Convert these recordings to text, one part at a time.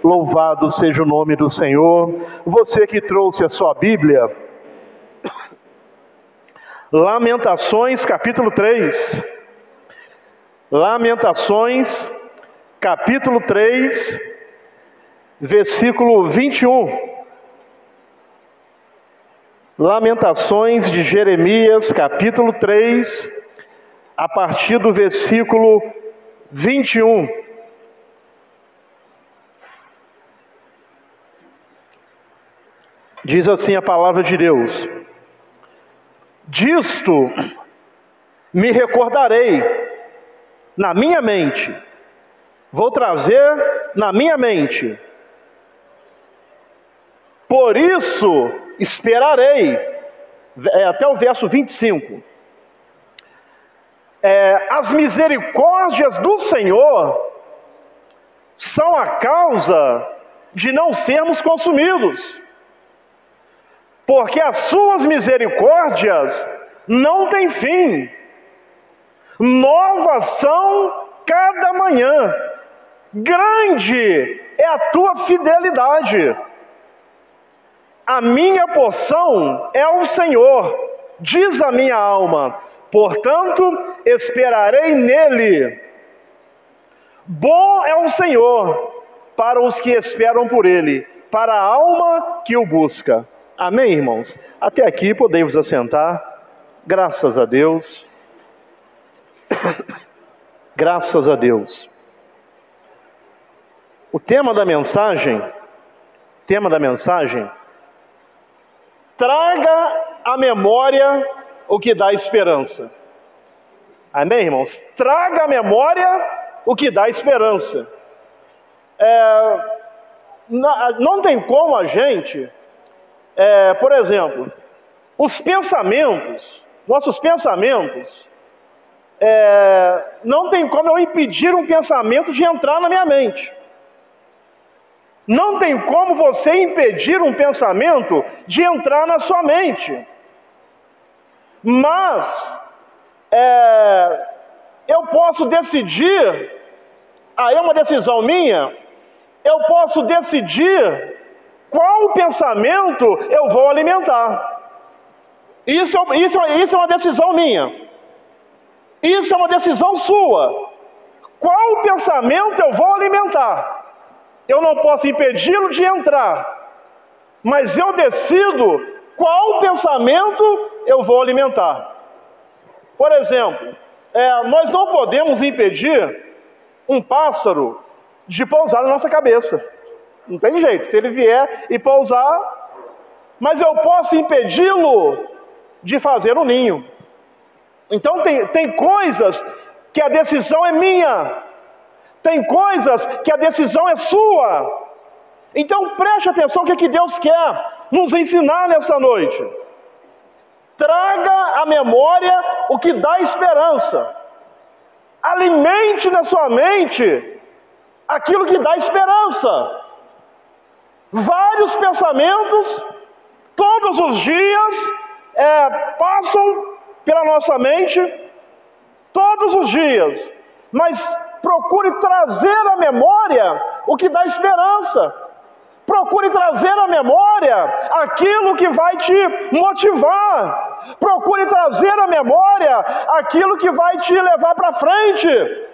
Louvado seja o nome do Senhor. Você que trouxe a sua Bíblia, Lamentações capítulo 3. Lamentações capítulo 3, versículo 21. Lamentações de Jeremias capítulo 3, a partir do versículo 21. Diz assim a palavra de Deus: disto me recordarei na minha mente, vou trazer na minha mente, por isso esperarei, até o verso 25, as misericórdias do Senhor são a causa de não sermos consumidos, porque as suas misericórdias não têm fim, novas são cada manhã, grande é a tua fidelidade. A minha porção é o Senhor, diz a minha alma, portanto esperarei nele. Bom é o Senhor para os que esperam por ele, para a alma que o busca. Amém, irmãos? Até aqui podemos assentar. Graças a Deus. Graças a Deus. O tema da mensagem, traga à memória o que dá esperança. Amém, irmãos? Traga à memória o que dá esperança. Não tem como a gente... por exemplo, nossos pensamentos, não tem como eu impedir um pensamento de entrar na minha mente. Não tem como você impedir um pensamento de entrar na sua mente. Mas, eu posso decidir, aí é uma decisão minha, eu posso decidir qual pensamento eu vou alimentar. Isso é uma decisão minha. Isso é uma decisão sua. Qual pensamento eu vou alimentar? Eu não posso impedi-lo de entrar, mas eu decido qual pensamento eu vou alimentar. Por exemplo, nós não podemos impedir um pássaro de pousar na nossa cabeça. Não tem jeito, se ele vier e pousar, mas eu posso impedi-lo de fazer um ninho. Então tem coisas que a decisão é minha, tem coisas que a decisão é sua. Então preste atenção o que Deus quer nos ensinar nessa noite. Traga à memória o que dá esperança. Alimente na sua mente aquilo que dá esperança. Vários pensamentos, todos os dias, passam pela nossa mente, todos os dias, mas procure trazer à memória o que dá esperança. Procure trazer à memória aquilo que vai te motivar. Procure trazer à memória aquilo que vai te levar para frente.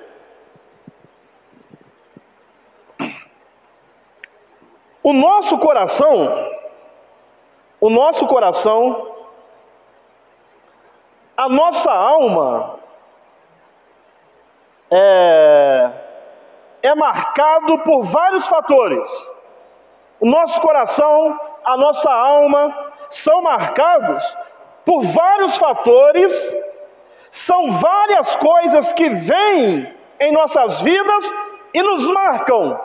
O nosso coração, a nossa alma é marcado por vários fatores. O nosso coração, a nossa alma são marcados por vários fatores, são várias coisas que vêm em nossas vidas e nos marcam.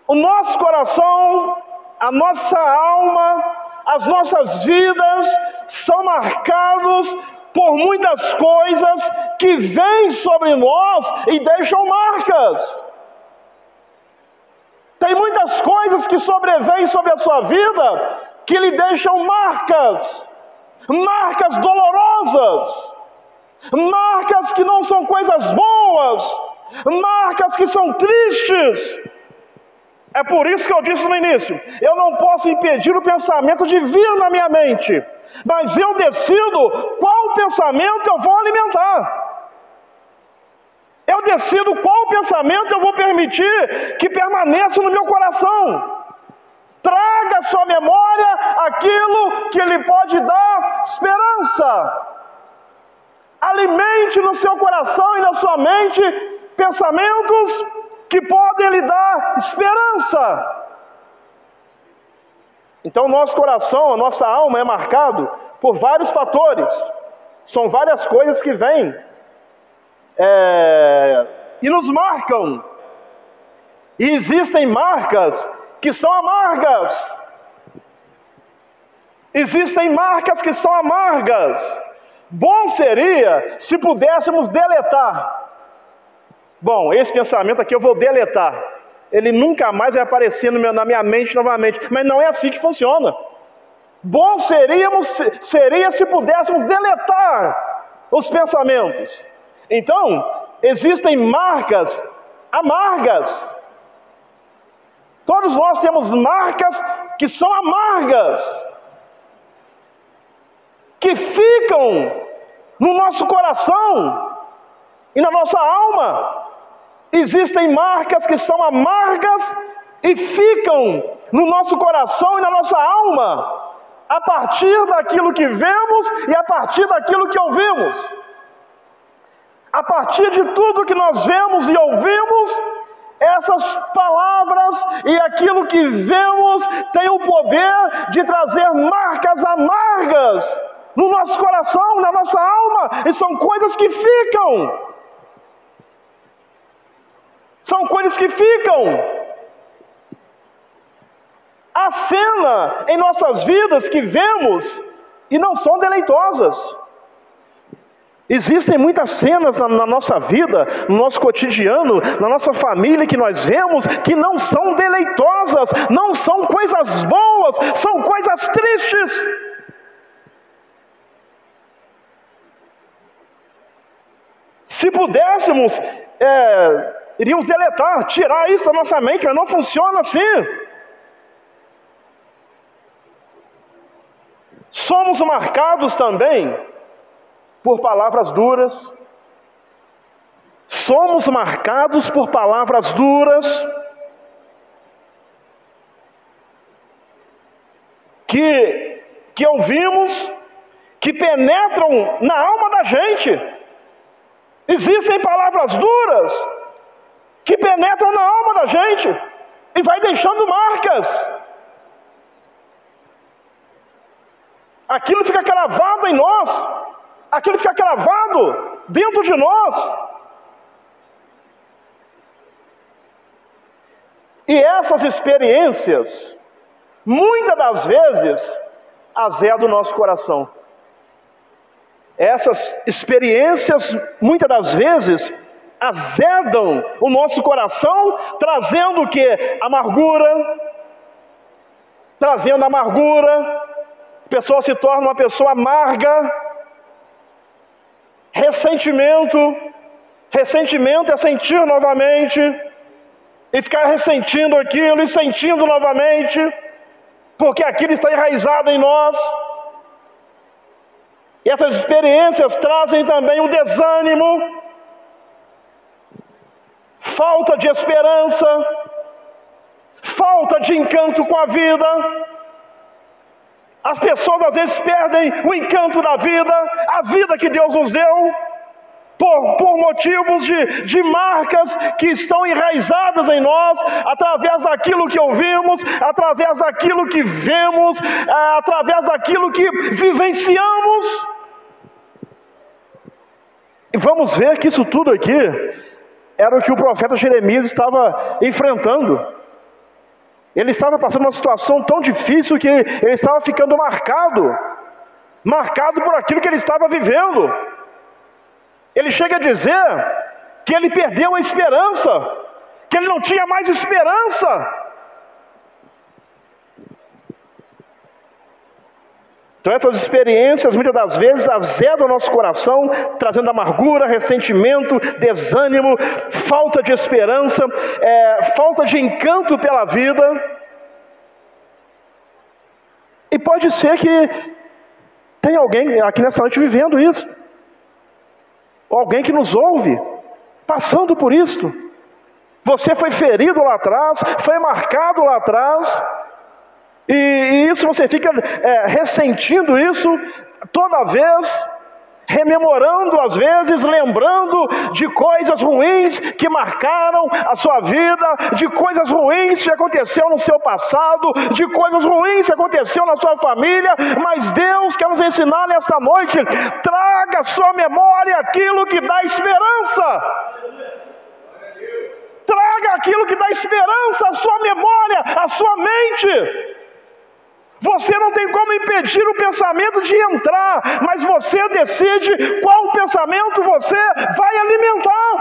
O nosso coração, a nossa alma, as nossas vidas são marcados por muitas coisas que vêm sobre nós e deixam marcas. Tem muitas coisas que sobrevêm sobre a sua vida que lhe deixam marcas dolorosas, marcas que não são coisas boas, marcas que são tristes, É por isso que eu disse no início, eu não posso impedir o pensamento de vir na minha mente, mas eu decido qual pensamento eu vou alimentar. Eu decido qual pensamento eu vou permitir que permaneça no meu coração. Traga à sua memória aquilo que lhe pode dar esperança. Alimente no seu coração e na sua mente pensamentos que podem lhe dar esperança. Então o nosso coração, a nossa alma é marcado por vários fatores. São várias coisas que vêm e nos marcam. E existem marcas que são amargas. Existem marcas que são amargas. Bom seria se pudéssemos deletar. Bom, esse pensamento aqui eu vou deletar. Ele nunca mais vai aparecer na minha mente novamente. Mas não é assim que funciona. Bom seria se pudéssemos deletar os pensamentos. Então, existem marcas amargas. Todos nós temos marcas que são amargas, que ficam no nosso coração e na nossa alma. Existem marcas que são amargas e ficam no nosso coração e na nossa alma, a partir daquilo que vemos e a partir daquilo que ouvimos. A partir de tudo que nós vemos e ouvimos, essas palavras e aquilo que vemos tem o poder de trazer marcas amargas no nosso coração, na nossa alma, e são coisas que ficam. São coisas que ficam. Há cena em nossas vidas que vemos e não são deleitosas. Existem muitas cenas na nossa vida, no nosso cotidiano, na nossa família que nós vemos que não são deleitosas, não são coisas boas, são coisas tristes. Se pudéssemos, iríamos deletar, tirar isso da nossa mente, mas não funciona assim. Somos marcados também por palavras duras. Somos marcados por palavras duras que ouvimos, que penetram na alma da gente. Existem palavras duras que penetram na alma da gente e vai deixando marcas. Aquilo fica cravado em nós, aquilo fica cravado dentro de nós. E essas experiências, muitas das vezes, azedam o nosso coração. Essas experiências, muitas das vezes, azedam o nosso coração, trazendo o quê? Amargura. Trazendo amargura. A pessoa se torna uma pessoa amarga. Ressentimento. Ressentimento é sentir novamente. E ficar ressentindo aquilo e sentindo novamente. Porque aquilo está enraizado em nós. E essas experiências trazem também o desânimo, falta de esperança, falta de encanto com a vida. As pessoas às vezes perdem o encanto da vida, a vida que Deus nos deu, por motivos de marcas que estão enraizadas em nós, através daquilo que ouvimos, através daquilo que vemos, através daquilo que vivenciamos. E vamos ver que isso tudo aqui era o que o profeta Jeremias estava enfrentando. Ele estava passando uma situação tão difícil que ele estava ficando marcado por aquilo que ele estava vivendo. Ele chega a dizer que ele perdeu a esperança, que ele não tinha mais esperança. Então essas experiências muitas das vezes azedam o nosso coração, trazendo amargura, ressentimento, desânimo, falta de esperança, falta de encanto pela vida. E pode ser que tenha alguém aqui nessa noite vivendo isso, ou alguém que nos ouve, passando por isto. Você foi ferido lá atrás, foi marcado lá atrás, e isso você fica ressentindo isso toda vez, rememorando às vezes, lembrando de coisas ruins que marcaram a sua vida, de coisas ruins que aconteceu no seu passado, de coisas ruins que aconteceu na sua família. Mas Deus quer nos ensinar nesta noite: traga à sua memória aquilo que dá esperança. Traga aquilo que dá esperança à sua memória, à sua mente. Você não tem como impedir o pensamento de entrar, mas você decide qual pensamento você vai alimentar.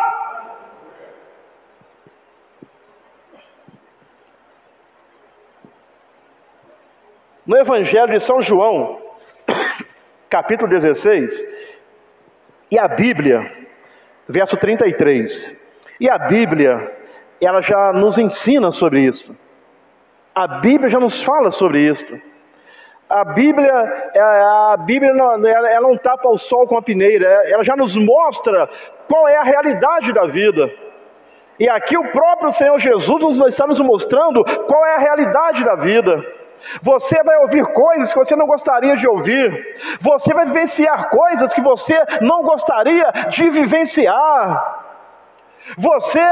No Evangelho de São João, capítulo 16, e a Bíblia, verso 33, e a Bíblia, ela já nos ensina sobre isso. A Bíblia já nos fala sobre isso. A Bíblia ela não tapa o sol com a peneira, ela já nos mostra qual é a realidade da vida. E aqui o próprio Senhor Jesus está nos mostrando qual é a realidade da vida. Você vai ouvir coisas que você não gostaria de ouvir. Você vai vivenciar coisas que você não gostaria de vivenciar. Você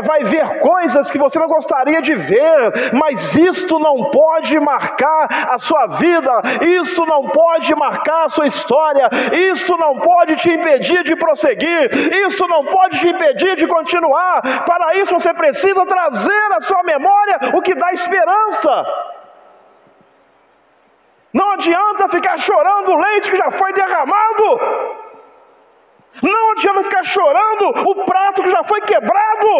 vai ver coisas que você não gostaria de ver, mas isto não pode marcar a sua vida, isso não pode marcar a sua história, isso não pode te impedir de prosseguir, isso não pode te impedir de continuar. Para isso você precisa trazer à sua memória o que dá esperança. Não adianta ficar chorando o leite que já foi derramado. Não adianta ficar chorando o prato que já foi quebrado.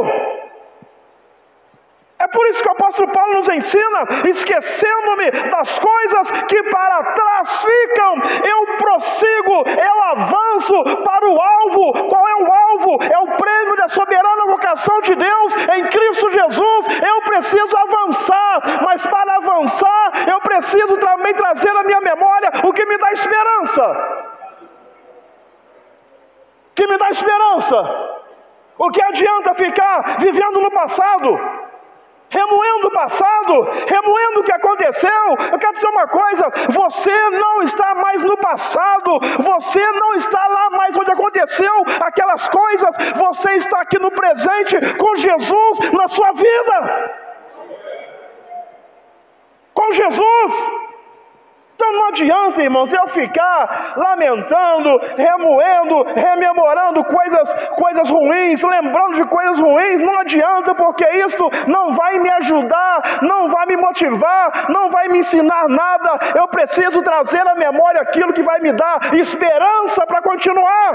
É por isso que o apóstolo Paulo nos ensina: esquecendo-me das coisas que para trás ficam, eu prossigo, eu avanço para o alvo. Qual é o alvo? É o prêmio da soberana vocação de Deus em Cristo Jesus. Eu preciso avançar, mas para avançar eu preciso também trazer à minha memória o que me dá esperança. Que me dá esperança. O que adianta ficar vivendo no passado, remoendo o passado, remoendo o que aconteceu? Eu quero dizer uma coisa: você não está mais no passado, você não está lá mais onde aconteceu aquelas coisas, você está aqui no presente com Jesus na sua vida. Com Jesus. Então não adianta, irmãos, eu ficar lamentando, remoendo, rememorando coisas ruins, lembrando de coisas ruins. Não adianta, porque isto não vai me ajudar, não vai me motivar, não vai me ensinar nada. Eu preciso trazer à memória aquilo que vai me dar esperança para continuar.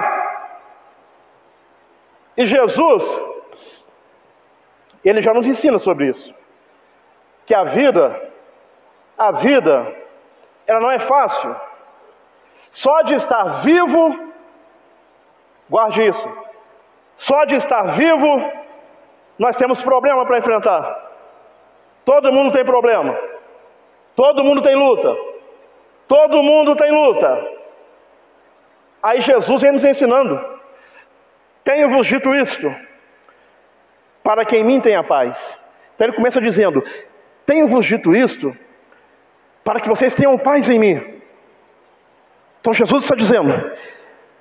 E Jesus, Ele já nos ensina sobre isso, que a vida, ela não é fácil. Só de estar vivo, guarde isso, só de estar vivo, nós temos problema para enfrentar. Todo mundo tem problema, todo mundo tem luta, todo mundo tem luta. Aí Jesus vem nos ensinando: tenho-vos dito isto, para que em mim tenha paz. Então ele começa dizendo: tenho-vos dito isto, para que vocês tenham paz em mim. Então Jesus está dizendo,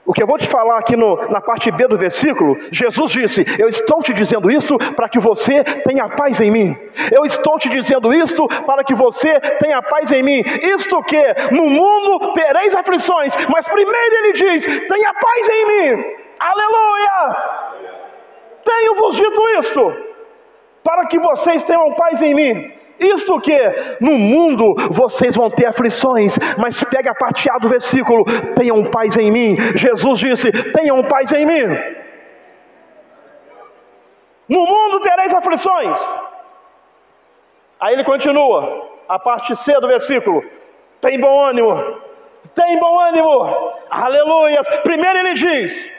o que eu vou te falar aqui na parte B do versículo, Jesus disse: eu estou te dizendo isto para que você tenha paz em mim. Eu estou te dizendo isto para que você tenha paz em mim. Isto que no mundo tereis aflições, mas primeiro ele diz: tenha paz em mim. Aleluia! Tenho-vos dito isto para que vocês tenham paz em mim. Isto que no mundo vocês vão ter aflições, mas pega a parte A do versículo: tenham paz em mim. Jesus disse: tenham paz em mim. No mundo tereis aflições. Aí ele continua, a parte C do versículo: tem bom ânimo, tem bom ânimo, aleluias. Primeiro ele diz,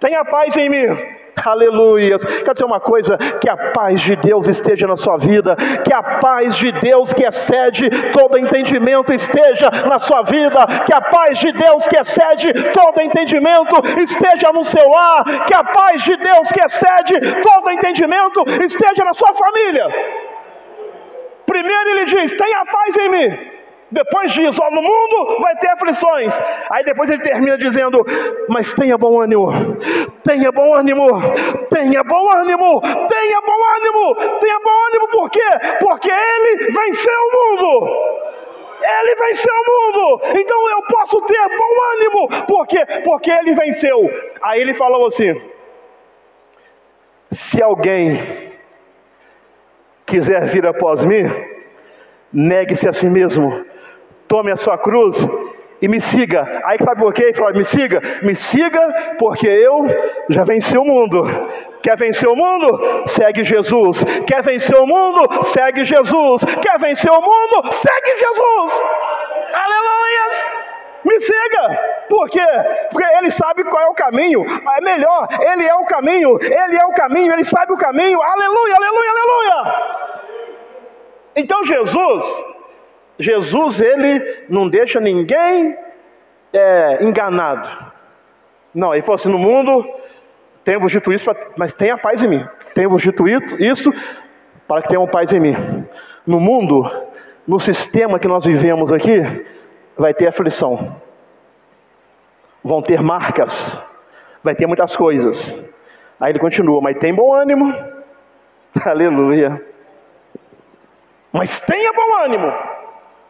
tenha paz em mim. Aleluias. Quero dizer uma coisa, que a paz de Deus esteja na sua vida, que a paz de Deus que excede todo entendimento esteja na sua vida, que a paz de Deus que excede todo entendimento esteja no seu lar, que a paz de Deus que excede todo entendimento esteja na sua família. Primeiro ele diz, tenha paz em mim. Depois diz, no mundo vai ter aflições. Aí depois ele termina dizendo, mas tenha bom ânimo, tenha bom ânimo, tenha bom ânimo, tenha bom ânimo, tenha bom ânimo. Por quê? Porque ele venceu o mundo. Ele venceu o mundo. Então eu posso ter bom ânimo. Por quê? Porque ele venceu. Aí ele falou assim, se alguém quiser vir após mim, negue-se a si mesmo, tome a sua cruz e me siga. Aí sabe por quê? Ele fala, me siga porque eu já venci o mundo. Quer vencer o mundo? Segue Jesus. Quer vencer o mundo? Segue Jesus. Quer vencer o mundo? Segue Jesus. Aleluias! Me siga. Por quê? Porque ele sabe qual é o caminho. É melhor, ele é o caminho. Ele é o caminho, ele sabe o caminho. Aleluia, aleluia, aleluia. Então Jesus, ele não deixa ninguém enganado. Não, ele falou assim, no mundo, tenho-vos dito isso, mas tenha paz em mim. Tenho-vos dito isso, para que tenham paz em mim. No mundo, no sistema que nós vivemos aqui, vai ter aflição. Vão ter marcas. Vai ter muitas coisas. Aí ele continua, mas tem bom ânimo. Aleluia. Mas tenha bom ânimo,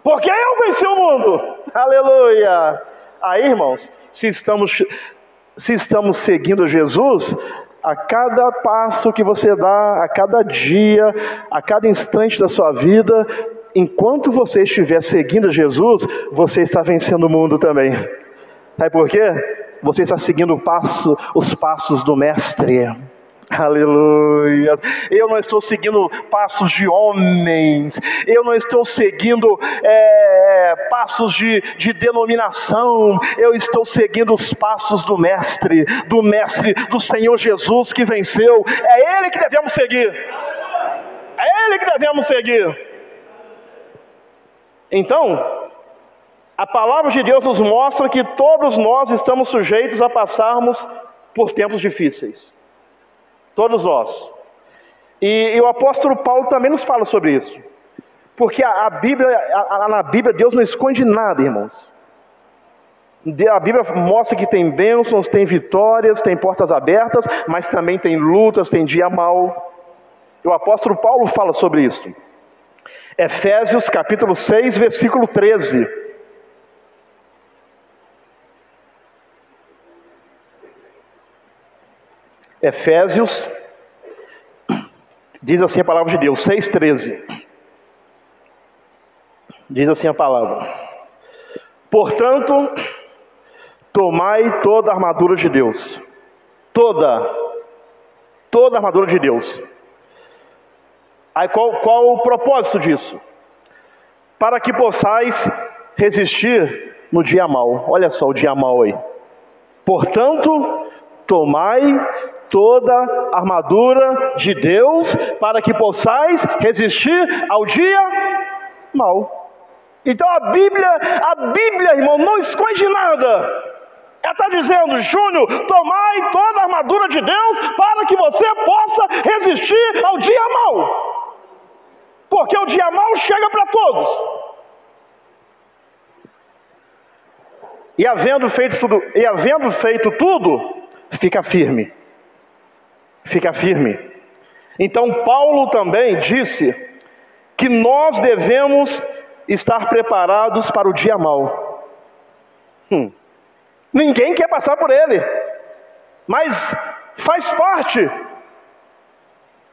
porque eu venci o mundo. Aleluia. Aí, irmãos, se estamos seguindo Jesus, a cada passo que você dá, a cada dia, a cada instante da sua vida, enquanto você estiver seguindo Jesus, você está vencendo o mundo também. Sabe por quê? Você está seguindo os passos do Mestre. Aleluia. Eu não estou seguindo passos de homens. Eu não estou seguindo passos de denominação. Eu estou seguindo os passos do Mestre, do Senhor Jesus que venceu. É Ele que devemos seguir. É Ele que devemos seguir. Então, a palavra de Deus nos mostra que todos nós estamos sujeitos a passarmos por tempos difíceis. Todos nós. E o apóstolo Paulo também nos fala sobre isso. Porque na Bíblia Deus não esconde nada, irmãos. A Bíblia mostra que tem bênçãos, tem vitórias, tem portas abertas, mas também tem lutas, tem dia mau. E o apóstolo Paulo fala sobre isso. Efésios capítulo 6, versículo 13. Efésios, diz assim a palavra de Deus, 6,13. Diz assim a palavra: portanto, tomai toda a armadura de Deus. Toda a armadura de Deus. Aí qual o propósito disso? Para que possais resistir no dia mau. Olha só o dia mau aí. Portanto, tomai toda a armadura de Deus, para que possais resistir ao dia mau. Então a Bíblia, irmão, não esconde nada. Ela está dizendo, Júnior, tomai toda a armadura de Deus, para que você possa resistir ao dia mau. Porque o dia mau chega para todos. E havendo feito tudo, fica firme. Fica firme. Então Paulo também disse que nós devemos estar preparados para o dia mau. Ninguém quer passar por ele, mas faz parte.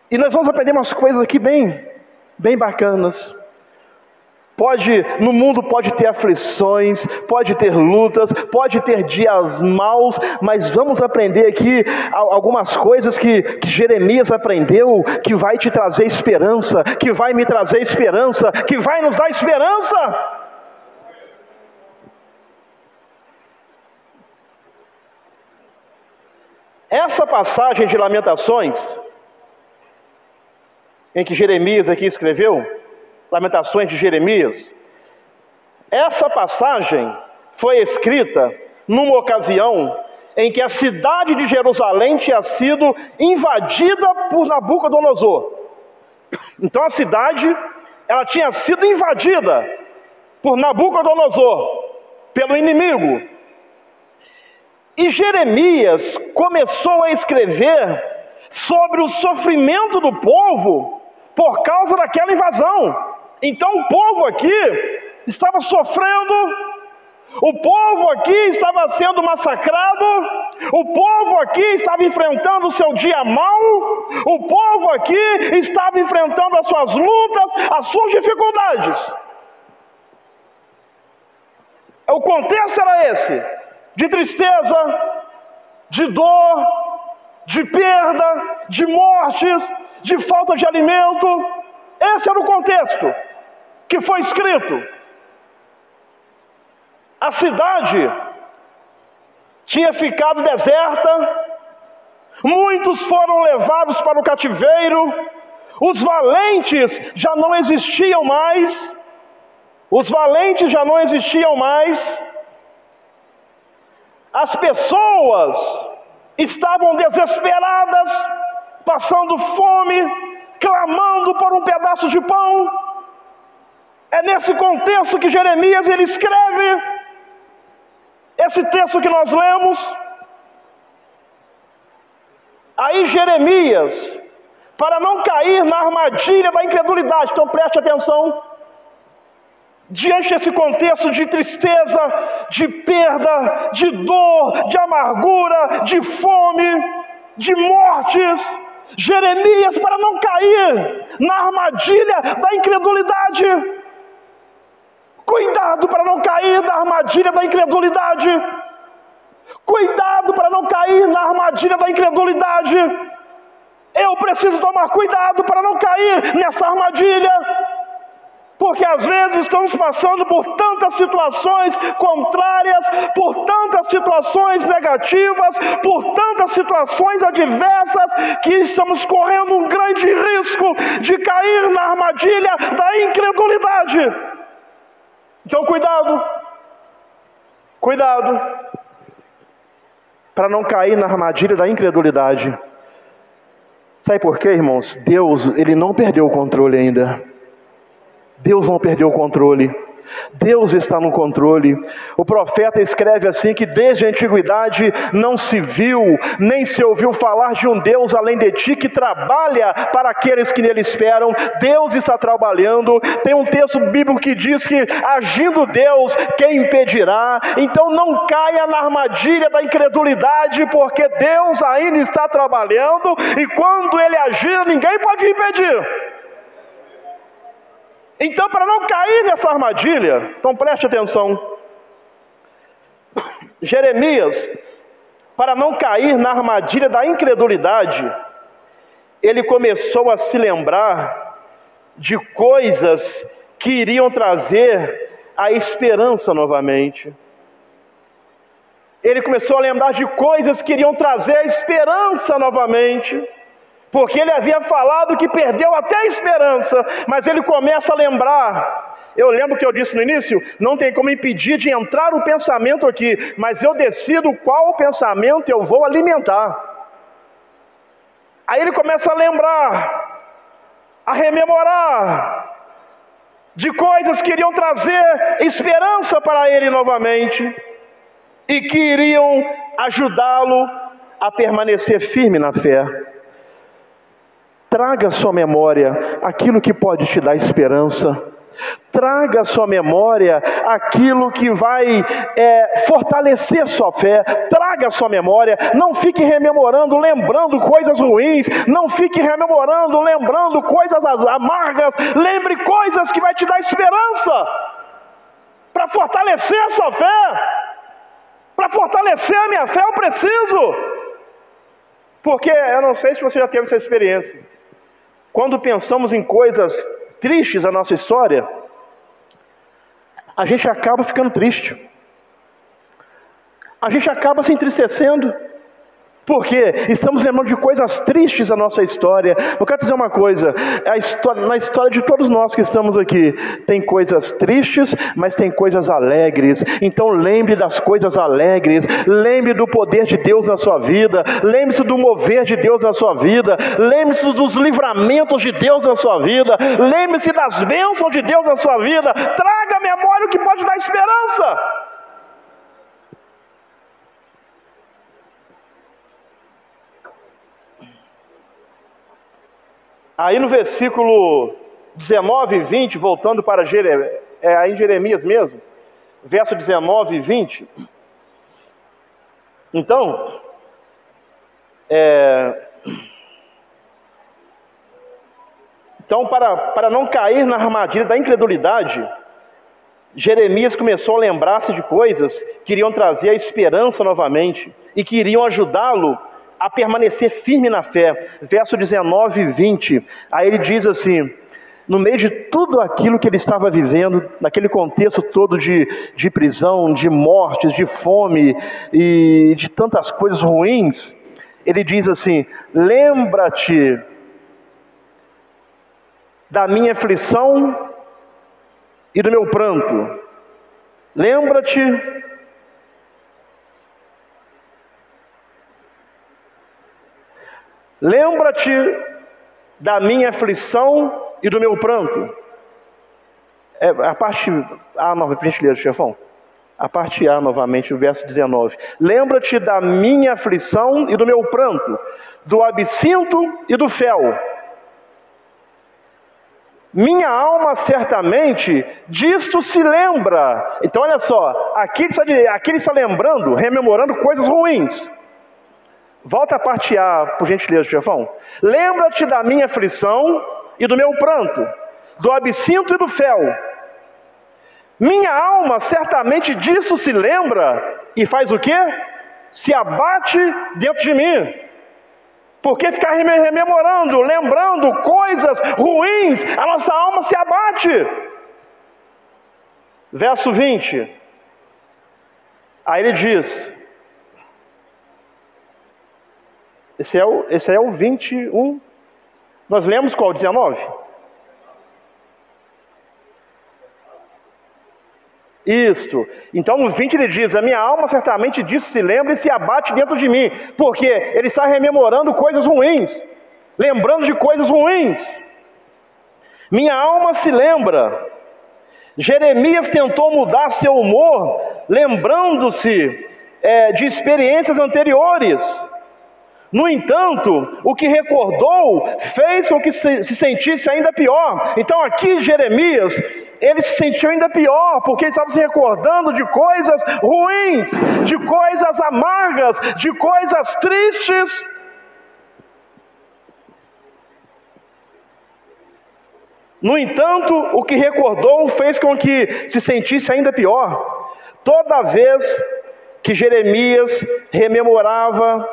E nós vamos aprender umas coisas aqui bem bacanas. No mundo pode ter aflições, pode ter lutas, pode ter dias maus, mas vamos aprender aqui algumas coisas que Jeremias aprendeu, que vai te trazer esperança, que vai me trazer esperança, que vai nos dar esperança. Essa passagem de Lamentações, em que Jeremias aqui escreveu, Lamentações de Jeremias, essa passagem foi escrita numa ocasião em que a cidade de Jerusalém tinha sido invadida por Nabucodonosor. Então a cidade, ela tinha sido invadida por Nabucodonosor, pelo inimigo. E Jeremias começou a escrever sobre o sofrimento do povo por causa daquela invasão. Então o povo aqui estava sofrendo, o povo aqui estava sendo massacrado, o povo aqui estava enfrentando o seu dia mau, o povo aqui estava enfrentando as suas lutas, as suas dificuldades. O contexto era esse, de tristeza, de dor, de perda, de mortes, de falta de alimento. Esse era o contexto que foi escrito. A cidade tinha ficado deserta, muitos foram levados para o cativeiro, os valentes já não existiam mais, as pessoas estavam desesperadas, passando fome, clamando por um pedaço de pão. É nesse contexto que Jeremias ele escreve esse texto que nós lemos. Aí Jeremias, para não cair na armadilha da incredulidade, então preste atenção, diante desse contexto de tristeza, de perda, de dor, de amargura, de fome, de mortes, Jeremias, para não cair na armadilha da incredulidade, cuidado para não cair na armadilha da incredulidade. Cuidado para não cair na armadilha da incredulidade. Eu preciso tomar cuidado para não cair nessa armadilha. Porque às vezes estamos passando por tantas situações contrárias, por tantas situações negativas, por tantas situações adversas, que estamos correndo um grande risco de cair na armadilha da incredulidade. Então cuidado, para não cair na armadilha da incredulidade. Sabe por quê, irmãos? Deus, Ele não perdeu o controle ainda. Deus não perdeu o controle. Deus está no controle. O profeta escreve assim, que desde a antiguidade não se viu, nem se ouviu falar de um Deus além de ti, que trabalha para aqueles que nele esperam. Deus está trabalhando. Tem um texto bíblico que diz que agindo Deus, quem impedirá? Então não caia na armadilha da incredulidade, porque Deus ainda está trabalhando, e quando Ele agir, ninguém pode impedir. Então, para não cair nessa armadilha, então preste atenção, Jeremias, para não cair na armadilha da incredulidade, ele começou a se lembrar de coisas que iriam trazer a esperança novamente. Ele começou a lembrar de coisas que iriam trazer a esperança novamente. Porque ele havia falado que perdeu até a esperança, mas ele começa a lembrar. Eu lembro que eu disse no início, não tem como impedir de entrar o pensamento aqui, mas eu decido qual pensamento eu vou alimentar. Aí ele começa a lembrar, a rememorar de coisas que iriam trazer esperança para ele novamente, e que iriam ajudá-lo a permanecer firme na fé. Traga à sua memória aquilo que pode te dar esperança. Traga à sua memória aquilo que vai fortalecer a sua fé. Traga à sua memória. Não fique rememorando, lembrando coisas ruins. Não fique rememorando, lembrando coisas amargas. Lembre coisas que vai te dar esperança, para fortalecer a sua fé. Para fortalecer a minha fé eu preciso. Porque eu não sei se você já teve essa experiência. Quando pensamos em coisas tristes da nossa história, a gente acaba ficando triste. A gente acaba se entristecendo. Porque estamos lembrando de coisas tristes da nossa história. Eu quero dizer uma coisa, na história de todos nós que estamos aqui, tem coisas tristes, mas tem coisas alegres. Então lembre das coisas alegres, lembre do poder de Deus na sua vida, lembre-se do mover de Deus na sua vida, lembre-se dos livramentos de Deus na sua vida, lembre-se das bênçãos de Deus na sua vida. Traga à memória o que pode dar esperança. Aí no versículo 19 e 20, voltando para em Jeremias mesmo, verso 19 e 20. Então, para não cair na armadilha da incredulidade, Jeremias começou a lembrar-se de coisas que iriam trazer a esperança novamente e que iriam ajudá-lo a permanecer firme na fé. Verso 19 e 20, aí ele diz assim, no meio de tudo aquilo que ele estava vivendo, naquele contexto todo de prisão, de mortes, de fome e de tantas coisas ruins, ele diz assim, lembra-te da minha aflição e do meu pranto, lembra-te da minha aflição e do meu pranto. A parte A, para a gente ler, chefão. A parte A novamente, o verso 19. Lembra-te da minha aflição e do meu pranto, do absinto e do fel. Minha alma certamente disto se lembra. Então olha só, aqui ele está lembrando, rememorando coisas ruins. Volta a parte A, por gentileza, chefão. Lembra-te da minha aflição e do meu pranto, do absinto e do fel. Minha alma certamente disso se lembra e faz o quê? Se abate dentro de mim. Porque ficar rememorando, lembrando coisas ruins, a nossa alma se abate. Verso 20. Aí ele diz... Esse é o 21. Nós lemos qual? 19? Isto. Então no 20 ele diz, a minha alma certamente disso se lembra e se abate dentro de mim. Porque ele está rememorando coisas ruins. Lembrando de coisas ruins. Minha alma se lembra. Jeremias tentou mudar seu humor, lembrando-se de experiências anteriores. No entanto, o que recordou fez com que se sentisse ainda pior. Então aqui Jeremias, ele se sentiu ainda pior, porque ele estava se recordando de coisas ruins, de coisas amargas, de coisas tristes. No entanto, o que recordou fez com que se sentisse ainda pior. Toda vez que Jeremias rememorava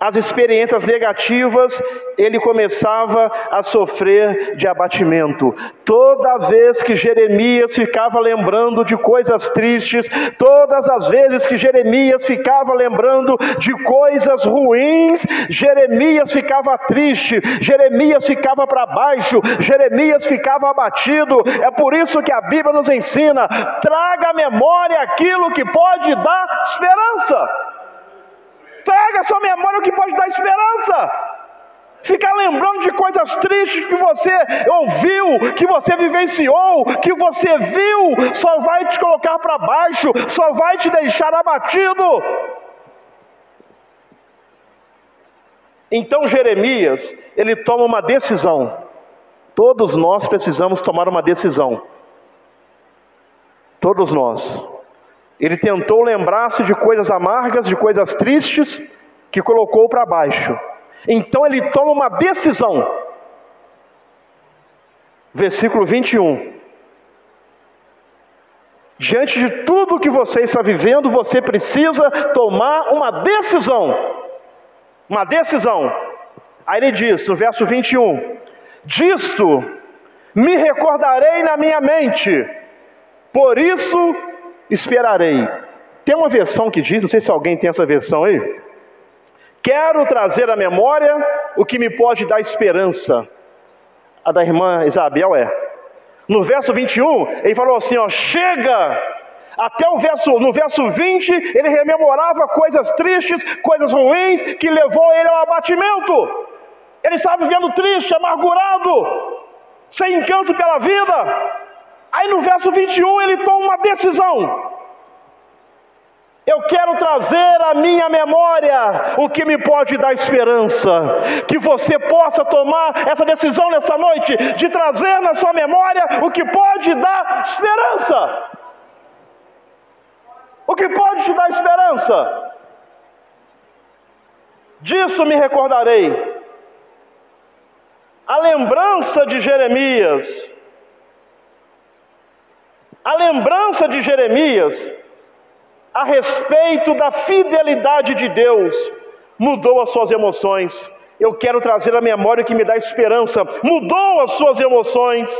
as experiências negativas, ele começava a sofrer de abatimento. Toda vez que Jeremias ficava lembrando de coisas tristes, todas as vezes que Jeremias ficava lembrando de coisas ruins, Jeremias ficava triste, Jeremias ficava para baixo, Jeremias ficava abatido. É por isso que a Bíblia nos ensina, traga à memória aquilo que pode dar esperança. Traga à sua memória o que pode dar esperança. Ficar lembrando de coisas tristes que você ouviu, que você vivenciou, que você viu, só vai te colocar para baixo, só vai te deixar abatido. Então Jeremias, ele toma uma decisão. Todos nós precisamos tomar uma decisão. Todos nós. Ele tentou lembrar-se de coisas amargas, de coisas tristes, que colocou para baixo. Então ele toma uma decisão. Versículo 21. Diante de tudo que você está vivendo, você precisa tomar uma decisão. Uma decisão. Aí ele diz, no verso 21, disto me recordarei na minha mente, por isso esperarei. Tem uma versão que diz, não sei se alguém tem essa versão aí, Quero trazer à memória o que me pode dar esperança. A da irmã Isabel no verso 21, ele falou assim, chega! Até no verso 20, ele rememorava coisas tristes, coisas ruins, que levou ele ao abatimento. Ele estava vivendo triste, amargurado, sem encanto pela vida. Aí no verso 21, ele toma uma decisão. Eu quero trazer à minha memória o que me pode dar esperança. Que você possa tomar essa decisão nessa noite, de trazer na sua memória o que pode dar esperança. O que pode te dar esperança? Disso me recordarei. A lembrança de Jeremias. A lembrança de Jeremias a respeito da fidelidade de Deus mudou as suas emoções. Eu quero trazer a memória que me dá esperança. Mudou as suas emoções.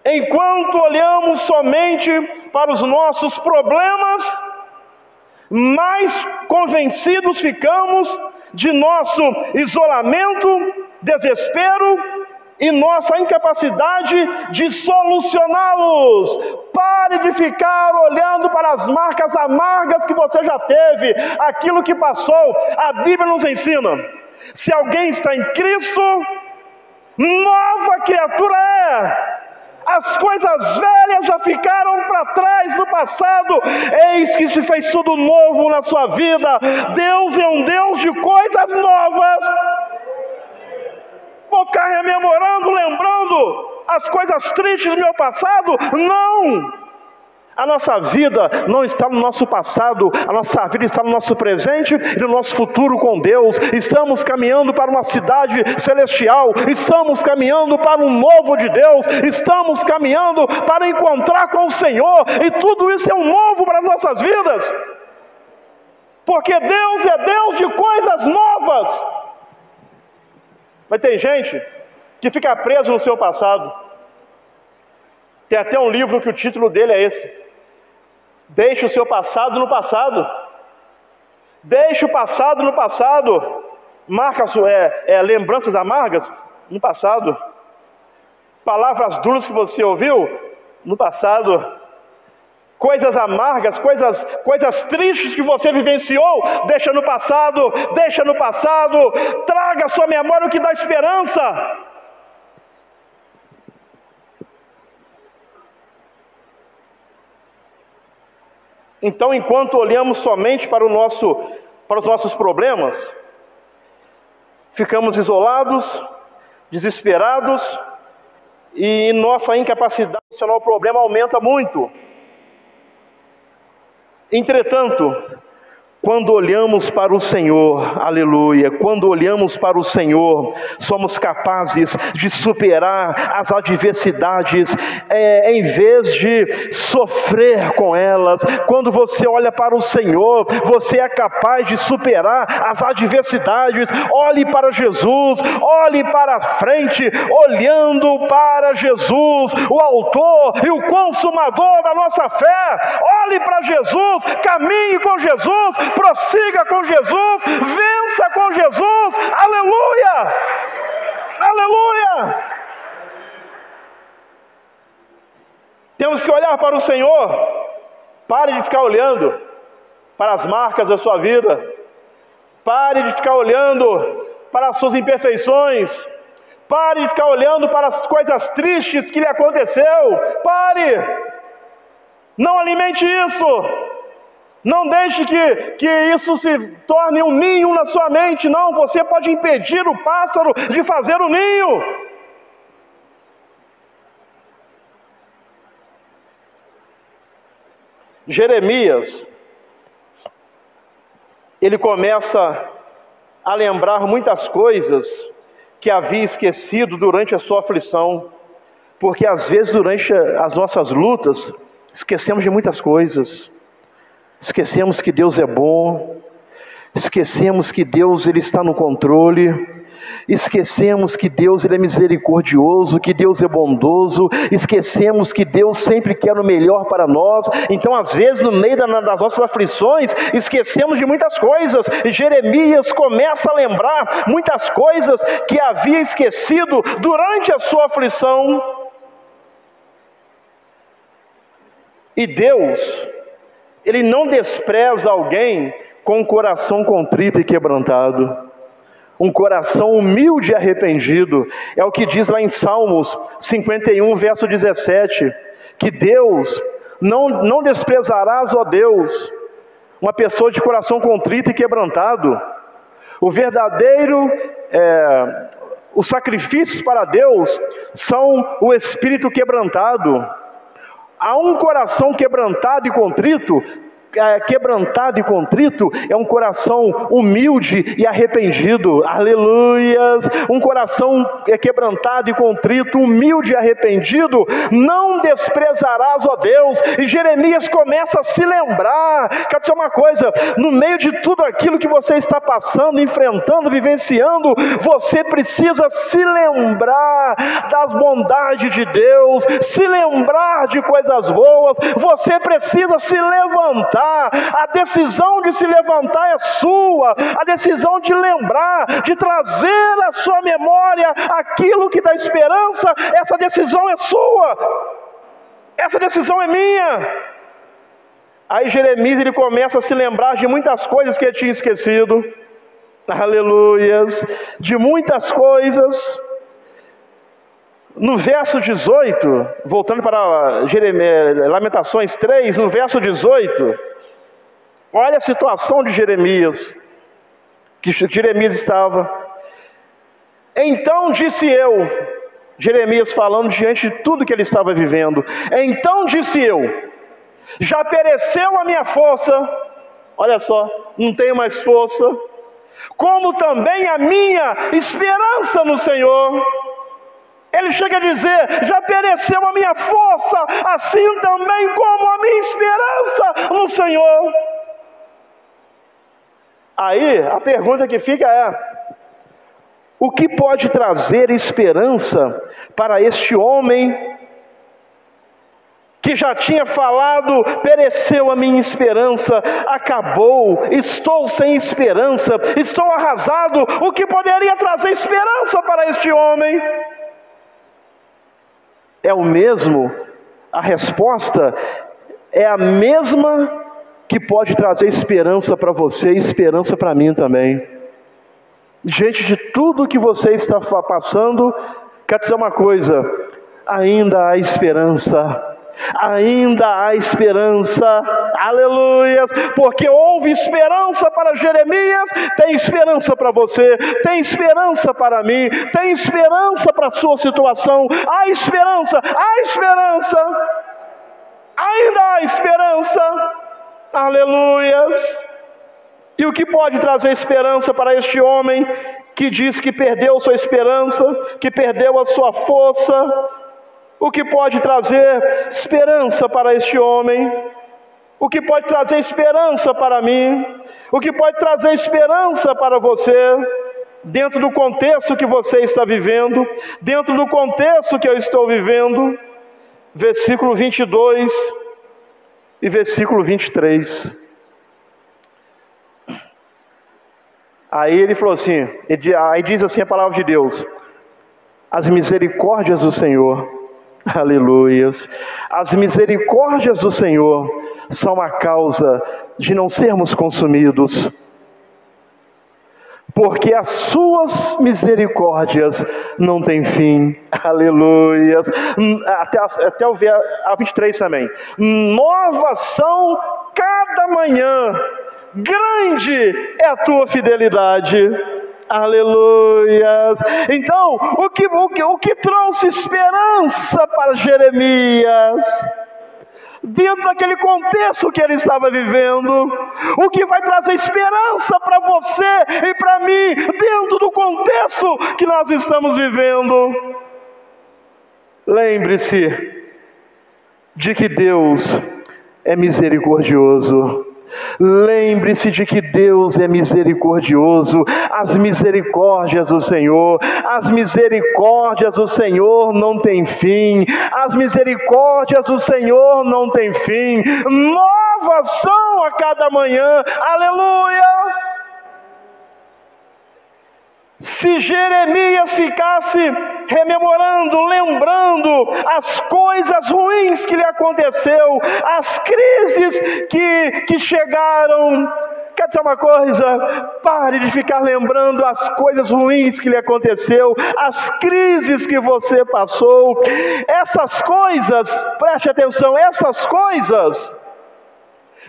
Enquanto olhamos somente para os nossos problemas, mais convencidos ficamos de nosso isolamento, desespero e nossa incapacidade de solucioná-los. Pare de ficar olhando para as marcas amargas que você já teve, aquilo que passou. A Bíblia nos ensina: se alguém está em Cristo, nova criatura é. As coisas velhas já ficaram para trás no passado, eis que se fez tudo novo na sua vida. Deus é um Deus de coisas novas. Vou ficar rememorando, lembrando as coisas tristes do meu passado? Não! A nossa vida não está no nosso passado, a nossa vida está no nosso presente e no nosso futuro com Deus. Estamos caminhando para uma cidade celestial, estamos caminhando para um novo de Deus, estamos caminhando para encontrar com o Senhor, e tudo isso é um novo para as nossas vidas, porque Deus é Deus de coisas novas. Mas tem gente que fica preso no seu passado. Tem até um livro que o título dele é esse: Deixe o seu passado no passado. Deixe o passado no passado. Lembranças amargas no passado. Palavras duras que você ouviu no passado. Coisas amargas, coisas tristes que você vivenciou, deixa no passado, deixa no passado. Traga à sua memória o que dá esperança. Então, enquanto olhamos somente para os nossos problemas, ficamos isolados, desesperados, e nossa incapacidade de solucionar o problema aumenta muito. Entretanto, quando olhamos para o Senhor, aleluia, quando olhamos para o Senhor, somos capazes de superar as adversidades, em vez de sofrer com elas. Quando você olha para o Senhor, você é capaz de superar as adversidades. Olhe para Jesus, olhe para a frente, olhando para Jesus, o autor e o consumador da nossa fé. Olhe para Jesus, caminhe com Jesus, prossiga com Jesus, vença com Jesus. Aleluia! Aleluia! Temos que olhar para o Senhor. Pare de ficar olhando para as marcas da sua vida. Pare de ficar olhando para as suas imperfeições. Pare de ficar olhando para as coisas tristes que lhe aconteceu. Pare! Não alimente isso. Não deixe que isso se torne um ninho na sua mente. Não, você pode impedir o pássaro de fazer o ninho. Jeremias, ele começa a lembrar muitas coisas que havia esquecido durante a sua aflição, porque às vezes durante as nossas lutas esquecemos de muitas coisas. Esquecemos que Deus é bom, esquecemos que Deus ele está no controle, esquecemos que Deus ele é misericordioso, que Deus é bondoso, esquecemos que Deus sempre quer o melhor para nós. Então às vezes no meio das nossas aflições, esquecemos de muitas coisas, e Jeremias começa a lembrar muitas coisas que havia esquecido durante a sua aflição. E Deus, ele não despreza alguém com um coração contrito e quebrantado, um coração humilde e arrependido. É o que diz lá em Salmos 51, verso 17, que Deus, não desprezarás, ó Deus, uma pessoa de coração contrito e quebrantado. O verdadeiro, os sacrifícios para Deus são o espírito quebrantado. Há um coração quebrantado e contrito é um coração humilde e arrependido. Aleluias! Um coração quebrantado e contrito, humilde e arrependido, não desprezarás, ó Deus. E Jeremias começa a se lembrar. Quero dizer uma coisa: no meio de tudo aquilo que você está passando, enfrentando, vivenciando, você precisa se lembrar das bondades de Deus, se lembrar de coisas boas. Você precisa se levantar. A decisão de se levantar é sua. A decisão de lembrar, de trazer à sua memória aquilo que dá esperança, essa decisão é sua. Essa decisão é minha. Aí Jeremias ele começa a se lembrar de muitas coisas que ele tinha esquecido. Aleluias! De muitas coisas. No verso 18, voltando para Lamentações 3, no verso 18, olha a situação de Jeremias, que Jeremias estava. Então disse eu, Jeremias falando diante de tudo que ele estava vivendo, então disse eu, já pereceu a minha força, olha só, não tenho mais força, como também a minha esperança no Senhor. Ele chega a dizer, já pereceu a minha força, assim também como a minha esperança no Senhor. Aí, a pergunta que fica é, o que pode trazer esperança para este homem que já tinha falado, pereceu a minha esperança, acabou, estou sem esperança, estou arrasado? O que poderia trazer esperança para este homem? É o mesmo, a resposta é a mesma que pode trazer esperança para você e esperança para mim também. Diante de tudo que você está passando, quero dizer uma coisa, ainda há esperança. Ainda há esperança, aleluias, porque houve esperança para Jeremias, tem esperança para você, tem esperança para mim, tem esperança para a sua situação, há esperança, ainda há esperança, aleluias. E o que pode trazer esperança para este homem que diz que perdeu sua esperança, que perdeu a sua força? O que pode trazer esperança para este homem? O que pode trazer esperança para mim? O que pode trazer esperança para você? Dentro do contexto que você está vivendo, dentro do contexto que eu estou vivendo. Versículo 22 e versículo 23. Aí ele falou assim, aí diz assim a palavra de Deus: as misericórdias do Senhor, aleluias, as misericórdias do Senhor são a causa de não sermos consumidos, porque as suas misericórdias não têm fim, aleluias, até o verso 23 também, novas são cada manhã, grande é a tua fidelidade, aleluias. Então, o que trouxe esperança para Jeremias, dentro daquele contexto que ele estava vivendo, o que vai trazer esperança para você e para mim, dentro do contexto que nós estamos vivendo? Lembre-se de que Deus é misericordioso. Lembre-se de que Deus é misericordioso. As misericórdias do Senhor, as misericórdias do Senhor não têm fim. As misericórdias do Senhor não têm fim. Novas são a cada manhã. Aleluia! Se Jeremias ficasse rememorando, lembrando as coisas ruins que lhe aconteceu, as crises que chegaram, quer dizer uma coisa? Pare de ficar lembrando as coisas ruins que lhe aconteceu, as crises que você passou. Essas coisas, preste atenção, essas coisas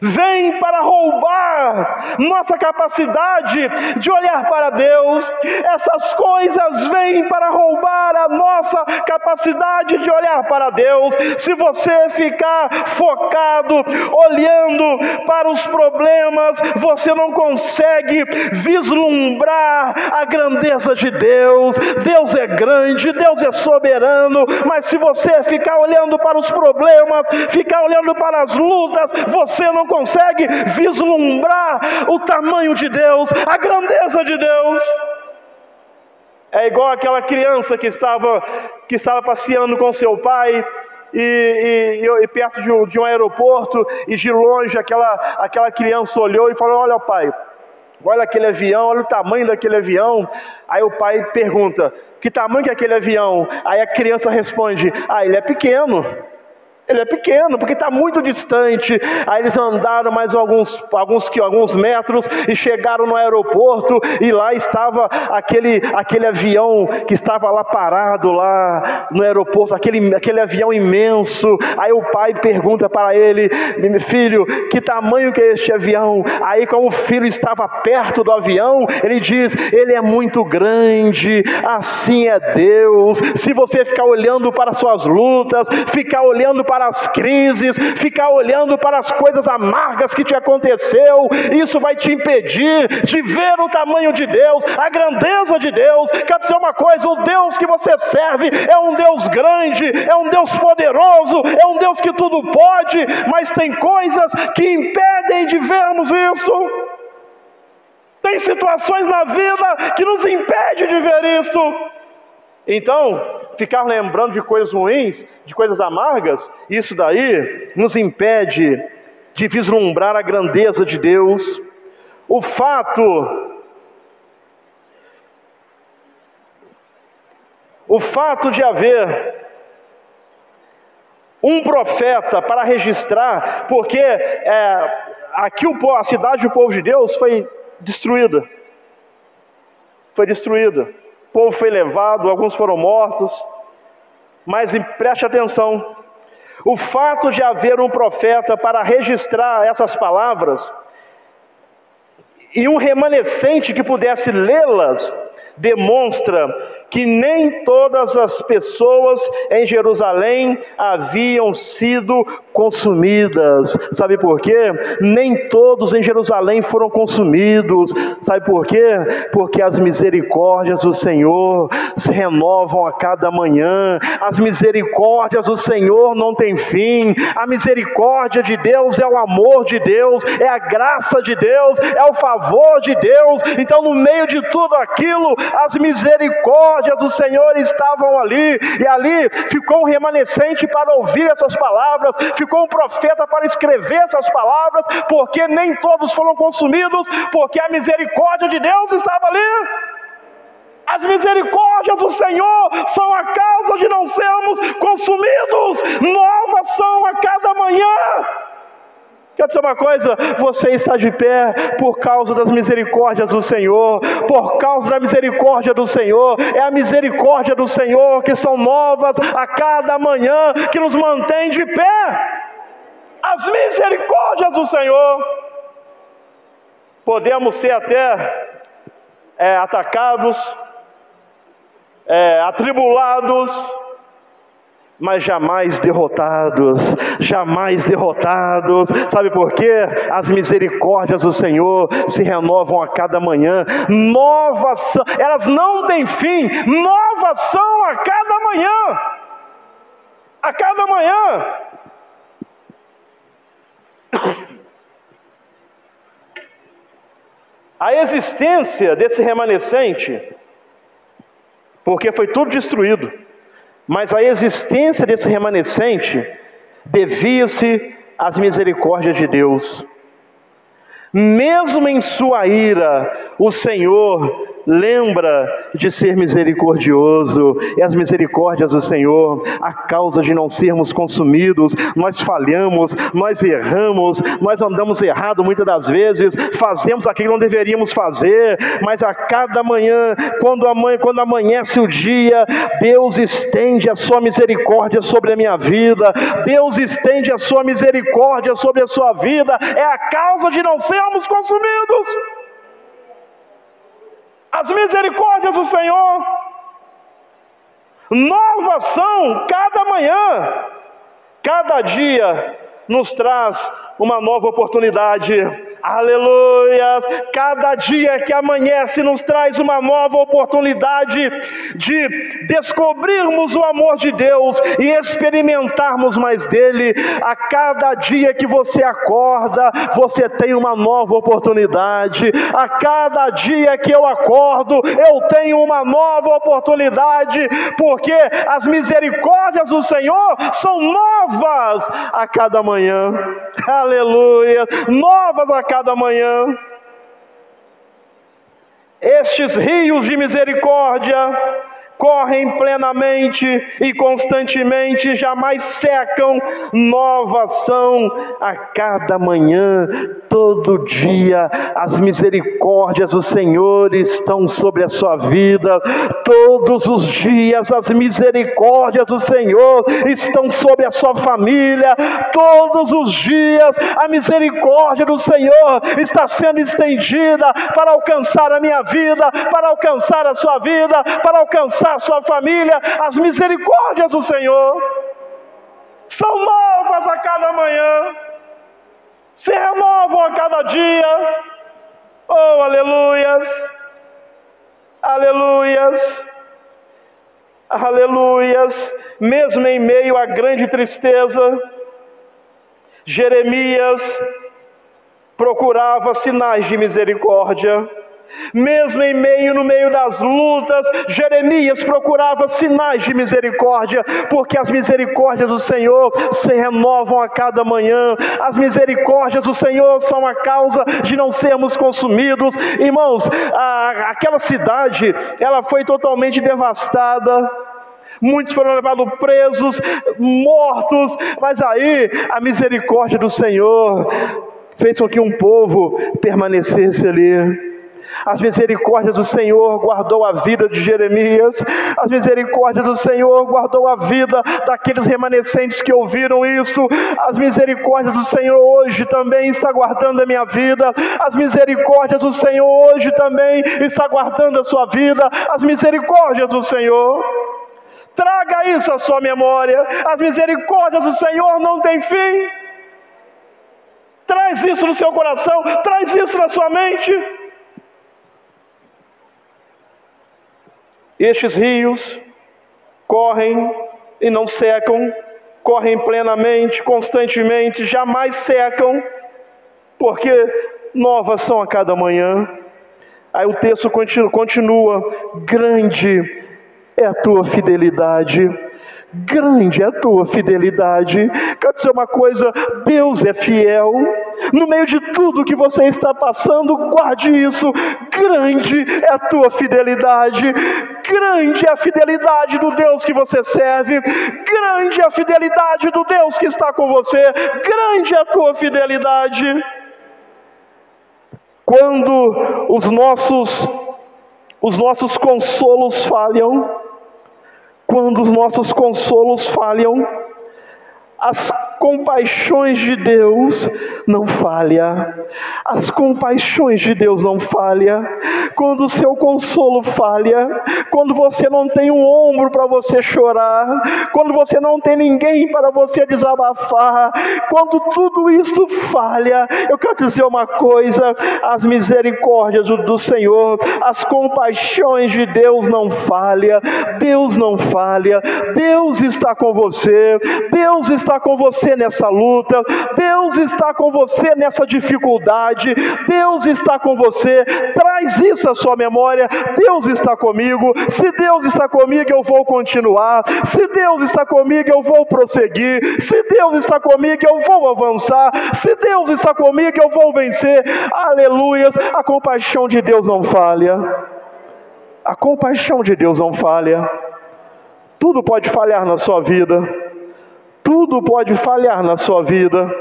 vem para roubar nossa capacidade de olhar para Deus. Essas coisas vêm para roubar a nossa capacidade de olhar para Deus. Se você ficar focado, olhando para os problemas, você não consegue vislumbrar a grandeza de Deus. Deus é grande, Deus é soberano, mas se você ficar olhando para os problemas, ficar olhando para as lutas, você não consegue vislumbrar o tamanho de Deus, a grandeza de Deus. É igual aquela criança que estava passeando com seu pai e perto de um aeroporto, e de longe aquela criança olhou e falou: olha, pai, olha aquele avião, olha o tamanho daquele avião. Aí o pai pergunta: que tamanho que é aquele avião? Aí a criança responde: ele é pequeno. Ele é pequeno, porque está muito distante. Aí eles andaram mais alguns metros e chegaram no aeroporto, e lá estava aquele avião que estava lá parado lá no aeroporto, aquele avião imenso. Aí o pai pergunta para ele: filho, que tamanho que é este avião? Aí, como o filho estava perto do avião, ele diz: ele é muito grande. Assim é Deus. Se você ficar olhando para suas lutas, ficar olhando para as crises, ficar olhando para as coisas amargas que te aconteceu, isso vai te impedir de ver o tamanho de Deus, a grandeza de Deus. Quer dizer uma coisa? O Deus que você serve é um Deus grande, é um Deus poderoso, é um Deus que tudo pode, mas tem coisas que impedem de vermos isso. Tem situações na vida que nos impedem de ver isto. Então, ficar lembrando de coisas ruins, de coisas amargas, isso daí nos impede de vislumbrar a grandeza de Deus. O fato de haver um profeta para registrar, porque aqui a cidade do povo de Deus foi destruída. O povo foi levado, alguns foram mortos, mas preste atenção, o fato de haver um profeta para registrar essas palavras, e um remanescente que pudesse lê-las, demonstra que nem todas as pessoas em Jerusalém haviam sido consumidas. Sabe por quê? Nem todos em Jerusalém foram consumidos. Sabe por quê? Porque as misericórdias do Senhor se renovam a cada manhã. As misericórdias do Senhor não têm fim. A misericórdia de Deus é o amor de Deus, é a graça de Deus, é o favor de Deus. Então, no meio de tudo aquilo, as misericórdias do Senhor estavam ali, e ali ficou um remanescente para ouvir essas palavras, ficou um profeta para escrever essas palavras, porque nem todos foram consumidos, porque a misericórdia de Deus estava ali. As misericórdias do Senhor são a causa de não sermos consumidos, novas são a cada manhã. Quer dizer uma coisa? Você está de pé por causa das misericórdias do Senhor, por causa da misericórdia do Senhor. É a misericórdia do Senhor que são novas a cada manhã, que nos mantém de pé. As misericórdias do Senhor. Podemos ser até atacados, atribulados, mas jamais derrotados, jamais derrotados. Sabe por quê? As misericórdias do Senhor se renovam a cada manhã, novas são, elas não têm fim, novas são a cada manhã, a cada manhã. A existência desse remanescente, porque foi tudo destruído, mas a existência desse remanescente devia-se às misericórdias de Deus. Mesmo em sua ira, o Senhor lembra de ser misericordioso, e as misericórdias do Senhor, a causa de não sermos consumidos. Nós falhamos, nós erramos, nós andamos errado muitas das vezes, fazemos aquilo que não deveríamos fazer, mas a cada manhã, quando amanhece o dia, Deus estende a sua misericórdia sobre a minha vida, Deus estende a sua misericórdia sobre a sua vida, é a causa de não sermos consumidos. As misericórdias do Senhor novas são cada manhã, cada dia nos traz uma nova oportunidade. Aleluias! Cada dia que amanhece nos traz uma nova oportunidade de descobrirmos o amor de Deus e experimentarmos mais dele. A cada dia que você acorda, você tem uma nova oportunidade. A cada dia que eu acordo, eu tenho uma nova oportunidade, porque as misericórdias do Senhor são novas a cada manhã. Aleluia! Novas a cada manhã. Estes rios de misericórdia correm plenamente e constantemente, jamais secam, novas são a cada manhã, todo dia. As misericórdias do Senhor estão sobre a sua vida, todos os dias as misericórdias do Senhor estão sobre a sua família, todos os dias a misericórdia do Senhor está sendo estendida para alcançar a minha vida, para alcançar a sua vida, para alcançar a sua família. As misericórdias do Senhor são novas a cada manhã, se renovam a cada dia. Oh, aleluias, aleluias, aleluias. Mesmo em meio à grande tristeza, Jeremias procurava sinais de misericórdia. Mesmo no meio das lutas, Jeremias procurava sinais de misericórdia, porque as misericórdias do Senhor se renovam a cada manhã. As misericórdias do Senhor são a causa de não sermos consumidos. Irmãos, aquela cidade, ela foi totalmente devastada. Muitos foram levados presos, mortos, mas aí a misericórdia do Senhor fez com que um povo permanecesse ali. As misericórdias do Senhor guardou a vida de Jeremias. As misericórdias do Senhor guardou a vida daqueles remanescentes que ouviram isto. As misericórdias do Senhor hoje também está guardando a minha vida. As misericórdias do Senhor hoje também está guardando a sua vida. As misericórdias do Senhor. Traga isso à sua memória. As misericórdias do Senhor não têm fim. Traz isso no seu coração. Traz isso na sua mente. Estes rios correm e não secam, correm plenamente, constantemente, jamais secam, porque novas são a cada manhã. Aí o texto continua: grande é a tua fidelidade. Grande é a tua fidelidade. Quero dizer uma coisa: Deus é fiel. No meio de tudo que você está passando, guarde isso. Grande é a tua fidelidade. Grande é a fidelidade do Deus que você serve. Grande é a fidelidade do Deus que está com você. Grande é a tua fidelidade. Quando os nossos consolos falham, quando os nossos consolos falham, as compaixões de Deus não falham. As compaixões de Deus não falham. Quando o seu consolo falha, quando você não tem um ombro para você chorar, quando você não tem ninguém para você desabafar, quando tudo isso falha, eu quero dizer uma coisa: as misericórdias do Senhor, as compaixões de Deus não falham. Deus não falha. Deus está com você. Deus está com você você nessa luta, Deus está com você nessa dificuldade, Deus está com você. Traz isso à sua memória: Deus está comigo. Se Deus está comigo, eu vou continuar. Se Deus está comigo, eu vou prosseguir. Se Deus está comigo, eu vou avançar. Se Deus está comigo, eu vou vencer. Aleluias. A compaixão de Deus não falha. A compaixão de Deus não falha. Tudo pode falhar na sua vida. Tudo pode falhar na sua vida.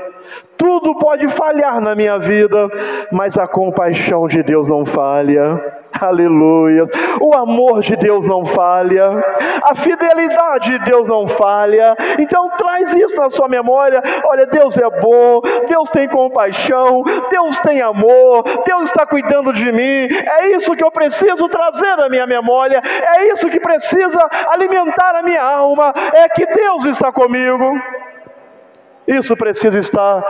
Tudo pode falhar na minha vida, mas a compaixão de Deus não falha. Aleluia. O amor de Deus não falha. A fidelidade de Deus não falha. Então traz isso na sua memória. Olha, Deus é bom, Deus tem compaixão, Deus tem amor, Deus está cuidando de mim. É isso que eu preciso trazer na minha memória. É isso que precisa alimentar a minha alma. É que Deus está comigo. Isso precisa estar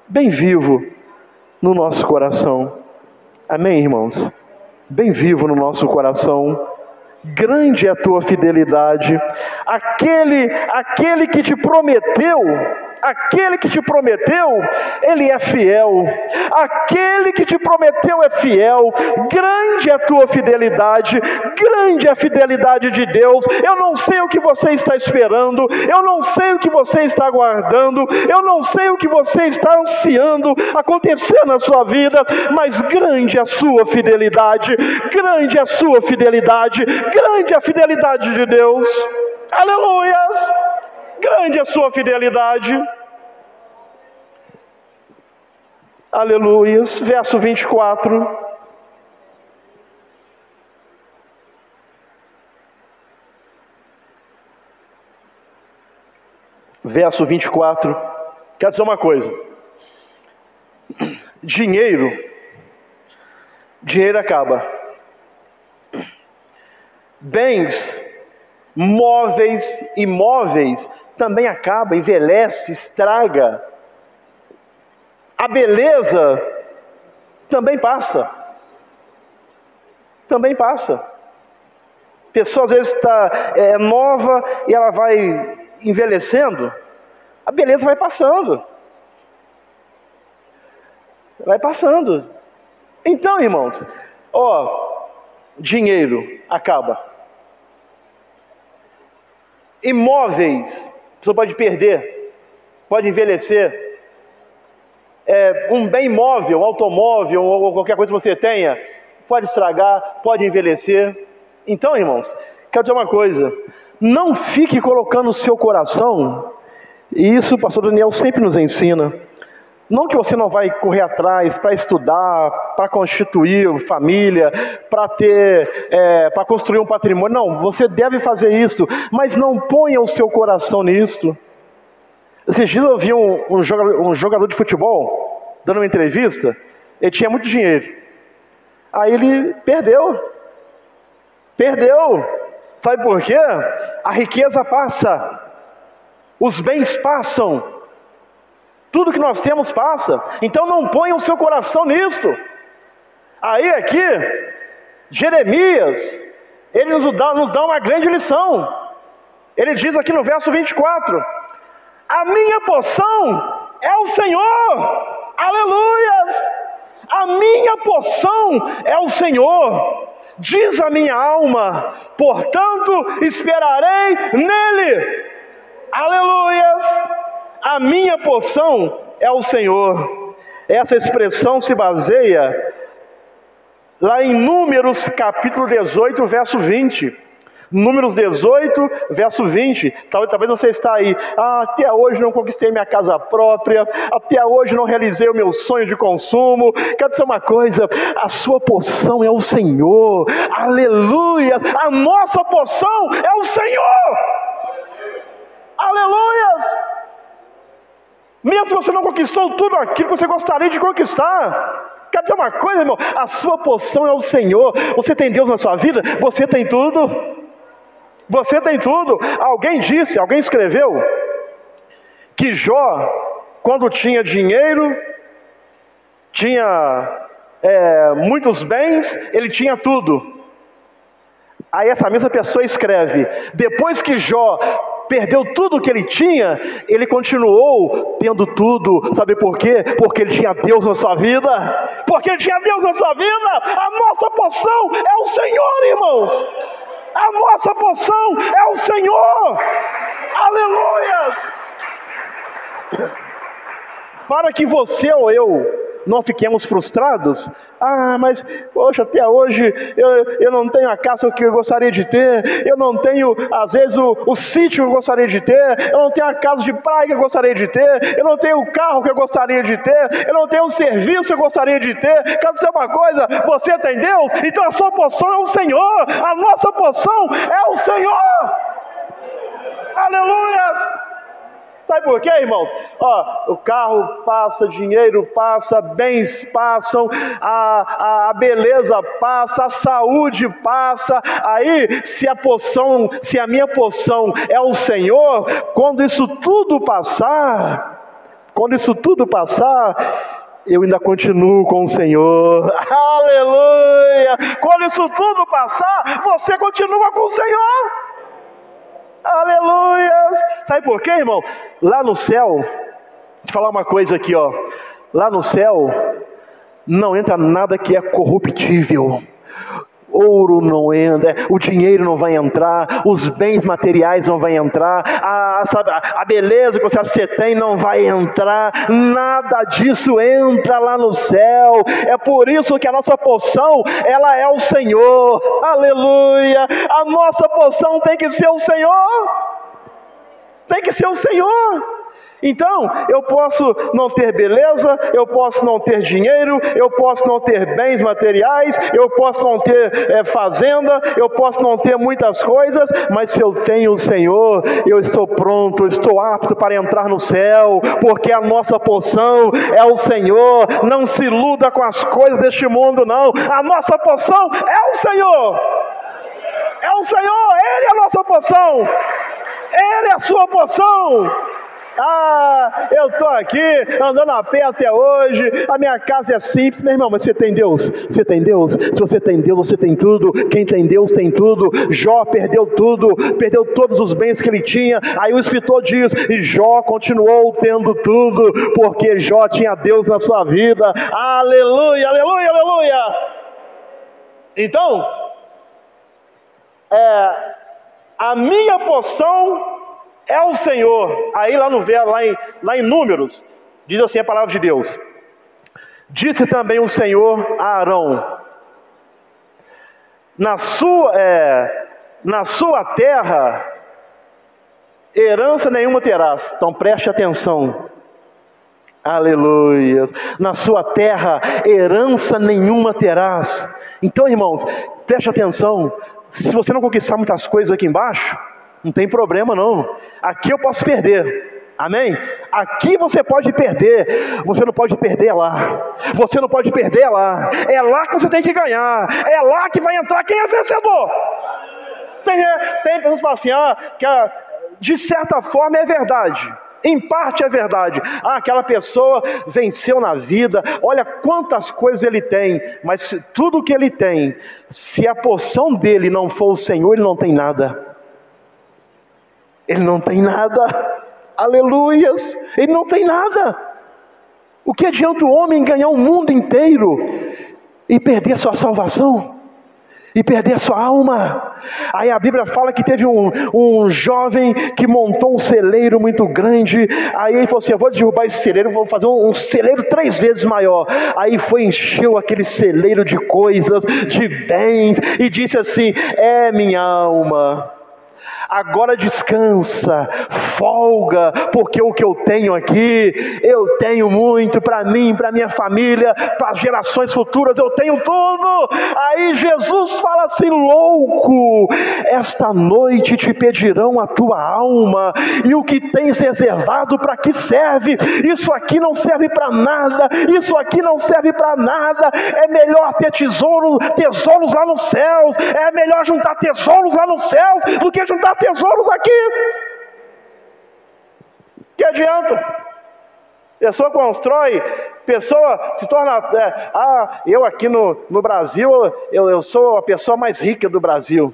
bem vivo no nosso coração. Amém, irmãos? Bem vivo no nosso coração. Grande é a tua fidelidade. Aquele que te prometeu, ele é fiel. Aquele que te prometeu é fiel. Grande é a tua fidelidade. Grande é a fidelidade de Deus. Eu não sei o que você está esperando, eu não sei o que você está aguardando, eu não sei o que você está ansiando acontecer na sua vida, mas grande é a sua fidelidade. Grande é a sua fidelidade. Grande é a fidelidade de Deus. Aleluias. Grande é a sua fidelidade. Aleluias. Verso 24. Verso 24. Quero dizer uma coisa. Dinheiro acaba. Bens, móveis, imóveis também acaba, envelhece, estraga. A beleza também passa. Também passa. A pessoa às vezes está nova e ela vai envelhecendo, a beleza vai passando. Vai passando. Então, irmãos, dinheiro acaba. Imóveis, a pessoa pode perder, pode envelhecer. Um bem móvel, um automóvel ou qualquer coisa que você tenha, pode estragar, pode envelhecer. Então, irmãos, quero dizer uma coisa: não fique colocando o seu coração, e isso o pastor Daniel sempre nos ensina. Não que você não vai correr atrás para estudar, para constituir família, para construir um patrimônio. Não, você deve fazer isso, mas não ponha o seu coração nisto. Esses dias eu vi um jogador de futebol dando uma entrevista. Ele tinha muito dinheiro. Aí ele perdeu. Sabe por quê? A riqueza passa. Os bens passam. Tudo que nós temos passa. Então não ponha o seu coração nisto. Aí aqui, Jeremias, ele nos dá uma grande lição. Ele diz aqui no verso 24: a minha porção é o Senhor. Aleluias! A minha porção é o Senhor. Diz a minha alma, portanto esperarei nele. Aleluias! A minha porção é o Senhor. Essa expressão se baseia lá em Números capítulo 18, verso 20. Números 18, verso 20. Talvez você está aí: até hoje não conquistei minha casa própria, até hoje não realizei o meu sonho de consumo. Quero dizer uma coisa: a sua porção é o Senhor. Aleluia! A nossa porção é o Senhor. Aleluias! Mesmo que você não conquistou tudo aquilo que você gostaria de conquistar, quero dizer uma coisa, irmão: a sua porção é o Senhor. Você tem Deus na sua vida? Você tem tudo. Você tem tudo. Alguém escreveu que Jó, quando tinha dinheiro, tinha muitos bens, ele tinha tudo. Aí essa mesma pessoa escreve: depois que Jó perdeu tudo que ele tinha, ele continuou tendo tudo. Sabe por quê? Porque ele tinha Deus na sua vida. Porque ele tinha Deus na sua vida. A nossa porção é o Senhor, irmãos. A nossa porção é o Senhor. Aleluia! Para que você ou eu não fiquemos frustrados. Mas, poxa, até hoje eu não tenho a casa que eu gostaria de ter, eu não tenho, às vezes, o sítio que eu gostaria de ter, eu não tenho a casa de praia que eu gostaria de ter, eu não tenho o carro que eu gostaria de ter, eu não tenho o serviço que eu gostaria de ter. Quero dizer uma coisa, você tem Deus, então a sua porção é o Senhor, a nossa porção é o Senhor. Aleluia! Sabe por quê, irmãos? O carro passa, dinheiro passa, bens passam, a beleza passa, a saúde passa. Aí, se a minha porção é o Senhor, quando isso tudo passar, eu ainda continuo com o Senhor. Aleluia! Quando isso tudo passar, você continua com o Senhor. Aleluia! Sabe por quê, irmão? Lá no céu, deixa eu te falar uma coisa aqui, lá no céu não entra nada que é corruptível. Ouro não entra, o dinheiro não vai entrar, os bens materiais não vai entrar, a beleza que você tem não vai entrar, nada disso entra lá no céu. É por isso que a nossa porção, ela é o Senhor. Aleluia! A nossa porção tem que ser o Senhor. Tem que ser o Senhor. Então, eu posso não ter beleza, eu posso não ter dinheiro, eu posso não ter bens materiais, eu posso não ter fazenda, eu posso não ter muitas coisas, mas se eu tenho o Senhor, eu estou pronto, eu estou apto para entrar no céu, porque a nossa porção é o Senhor. Não se iluda com as coisas deste mundo, não. A nossa porção é o Senhor. É o Senhor, Ele é a nossa porção. Ele é a sua porção. Eu estou aqui andando a pé até hoje, a minha casa é simples. Meu irmão, mas você tem Deus? Você tem Deus? Se você tem Deus, você tem tudo. Quem tem Deus tem tudo. Jó perdeu tudo, perdeu todos os bens que ele tinha. Aí o escritor diz, e Jó continuou tendo tudo, porque Jó tinha Deus na sua vida. Aleluia, aleluia, aleluia. Então, a minha porção é o Senhor. Aí lá em Números, diz assim a palavra de Deus: disse também o Senhor a Arão: na sua terra herança nenhuma terás. Então preste atenção. Aleluia. Na sua terra herança nenhuma terás. Então, irmãos, preste atenção. Se você não conquistar muitas coisas aqui embaixo, não tem problema não. Aqui eu posso perder. Amém? Aqui você pode perder. Você não pode perder lá. Você não pode perder lá. É lá que você tem que ganhar. É lá que vai entrar quem é vencedor. Tem pessoas que falam assim, que de certa forma é verdade. Em parte é verdade. Aquela pessoa venceu na vida, olha quantas coisas ele tem, mas tudo que ele tem, se a porção dele não for o Senhor, ele não tem nada. Ele não tem nada. Aleluias. Ele não tem nada. O que adianta o homem ganhar o mundo inteiro e perder a sua salvação? E perder a sua alma? Aí a Bíblia fala que teve um jovem que montou um celeiro muito grande. Aí ele falou assim, eu vou derrubar esse celeiro, vou fazer um celeiro 3 vezes maior. Aí encheu aquele celeiro de coisas, de bens, e disse assim, minha alma, agora descansa, folga, porque o que eu tenho aqui, eu tenho muito para mim, para minha família, para as gerações futuras, eu tenho tudo. Aí Jesus fala assim, louco, esta noite te pedirão a tua alma, e o que tens reservado para que serve? Isso aqui não serve para nada, isso aqui não serve para nada. É melhor ter tesouros lá nos céus, é melhor juntar tesouros lá nos céus, do que juntar tesouros aqui. Que adianta? Pessoa constrói, pessoa se torna, eu aqui no Brasil, eu sou a pessoa mais rica do Brasil.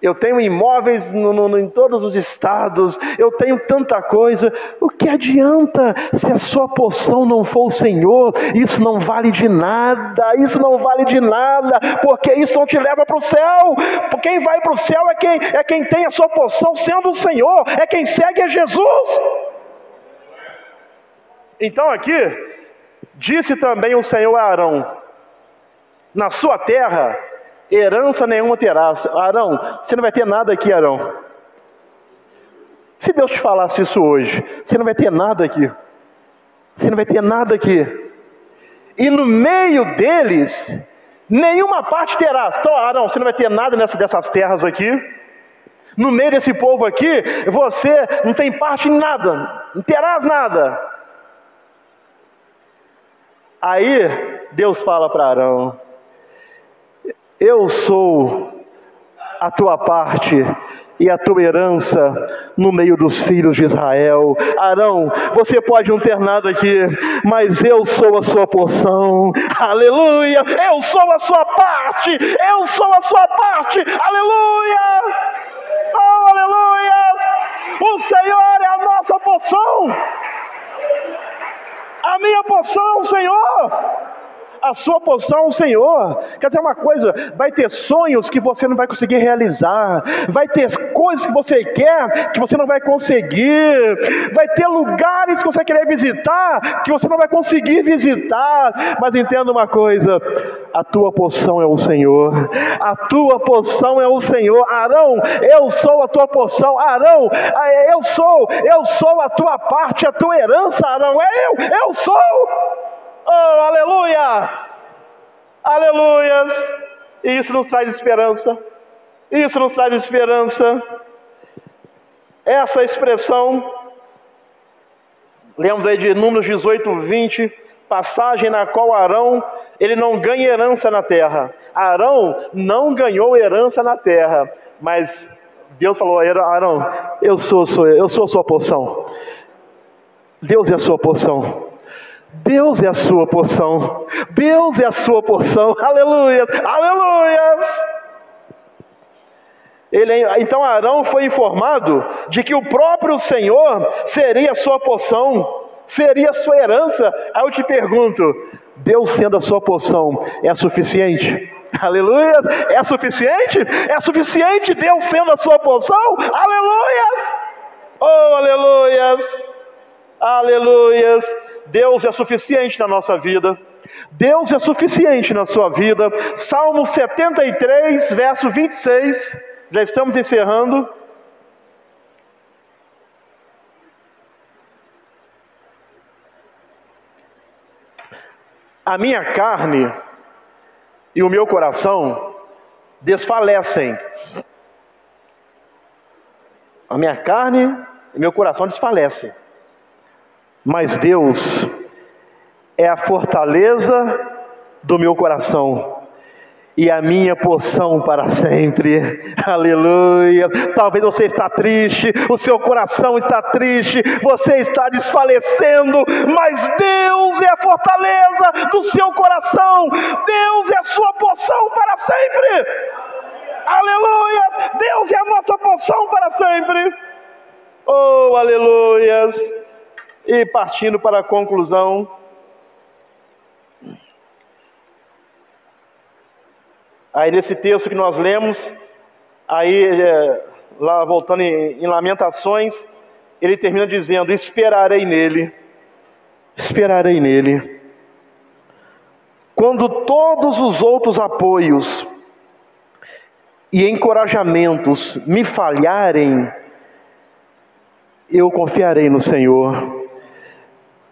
eu tenho imóveis em todos os estados, eu tenho tanta coisa. O que adianta se a sua porção não for o Senhor? Isso não vale de nada, isso não vale de nada, porque isso não te leva para o céu. Quem vai para o céu é quem tem a sua porção sendo o Senhor, é quem segue a Jesus. Então aqui, disse também o Senhor a Arão: na sua terra herança nenhuma terás. Arão, você não vai ter nada aqui, Arão. Se Deus te falasse isso hoje, você não vai ter nada aqui. Você não vai ter nada aqui. E no meio deles, nenhuma parte terás. Então, Arão, você não vai ter nada dessas terras aqui. No meio desse povo aqui, você não tem parte em nada. Não terás nada. Aí, Deus fala para Arão: eu sou a tua parte e a tua herança no meio dos filhos de Israel. Arão, você pode não ter nada aqui, mas eu sou a sua porção. Aleluia! Eu sou a sua parte! Eu sou a sua parte! Aleluia! Oh, aleluia! O Senhor é a nossa porção. A minha porção é o Senhor. A sua porção é o Senhor. Quer dizer uma coisa, vai ter sonhos que você não vai conseguir realizar, vai ter coisas que você quer que você não vai conseguir, vai ter lugares que você quer visitar que você não vai conseguir visitar. Mas entenda uma coisa: a tua porção é o Senhor. A tua porção é o Senhor. Arão, eu sou a tua porção. Arão, eu sou a tua parte, a tua herança. Arão, eu sou. Oh, aleluia! Aleluias! E isso nos traz esperança. Isso nos traz esperança. Essa expressão, lemos aí de Números 18, 20, passagem na qual Arão, ele não ganha herança na terra. Arão não ganhou herança na terra, mas Deus falou: Arão, eu sou a sua porção. Deus é a sua porção. Deus é a sua porção. Deus é a sua porção. Aleluias, aleluias. Então Arão foi informado de que o próprio Senhor seria a sua porção, seria a sua herança. Aí eu te pergunto: Deus sendo a sua porção é suficiente? Aleluias. É suficiente? É suficiente Deus sendo a sua porção? Aleluias. Oh, aleluias. Aleluias. Deus é suficiente na nossa vida. Deus é suficiente na sua vida. Salmo 73, verso 26. Já estamos encerrando. A minha carne e o meu coração desfalecem. A minha carne e meu coração desfalecem. Mas Deus é a fortaleza do meu coração e a minha porção para sempre. Aleluia. Talvez você está triste, o seu coração está triste, você está desfalecendo, mas Deus é a fortaleza do seu coração. Deus é a sua porção para sempre. Aleluia. Deus é a nossa porção para sempre. Oh, aleluias. E partindo para a conclusão, aí nesse texto que nós lemos, aí lá voltando em Lamentações, ele termina dizendo: esperarei nele, esperarei nele. Quando todos os outros apoios e encorajamentos me falharem, eu confiarei no Senhor.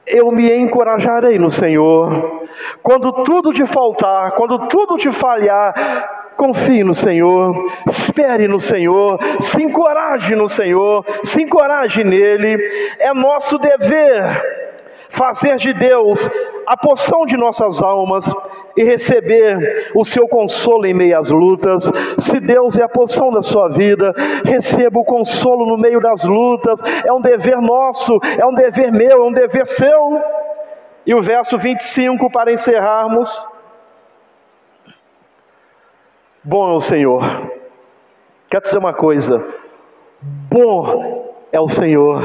Eu me encorajarei no Senhor. Quando tudo te faltar, quando tudo te falhar, confie no Senhor, espere no Senhor, se encoraje no Senhor, se encoraje nele. É nosso dever fazer de Deus a porção de nossas almas e receber o seu consolo em meio às lutas. Se Deus é a porção da sua vida, receba o consolo no meio das lutas. É um dever nosso, é um dever meu, é um dever seu. E o verso 25 para encerrarmos: bom é o Senhor, Quero dizer uma coisa: bom é o Senhor.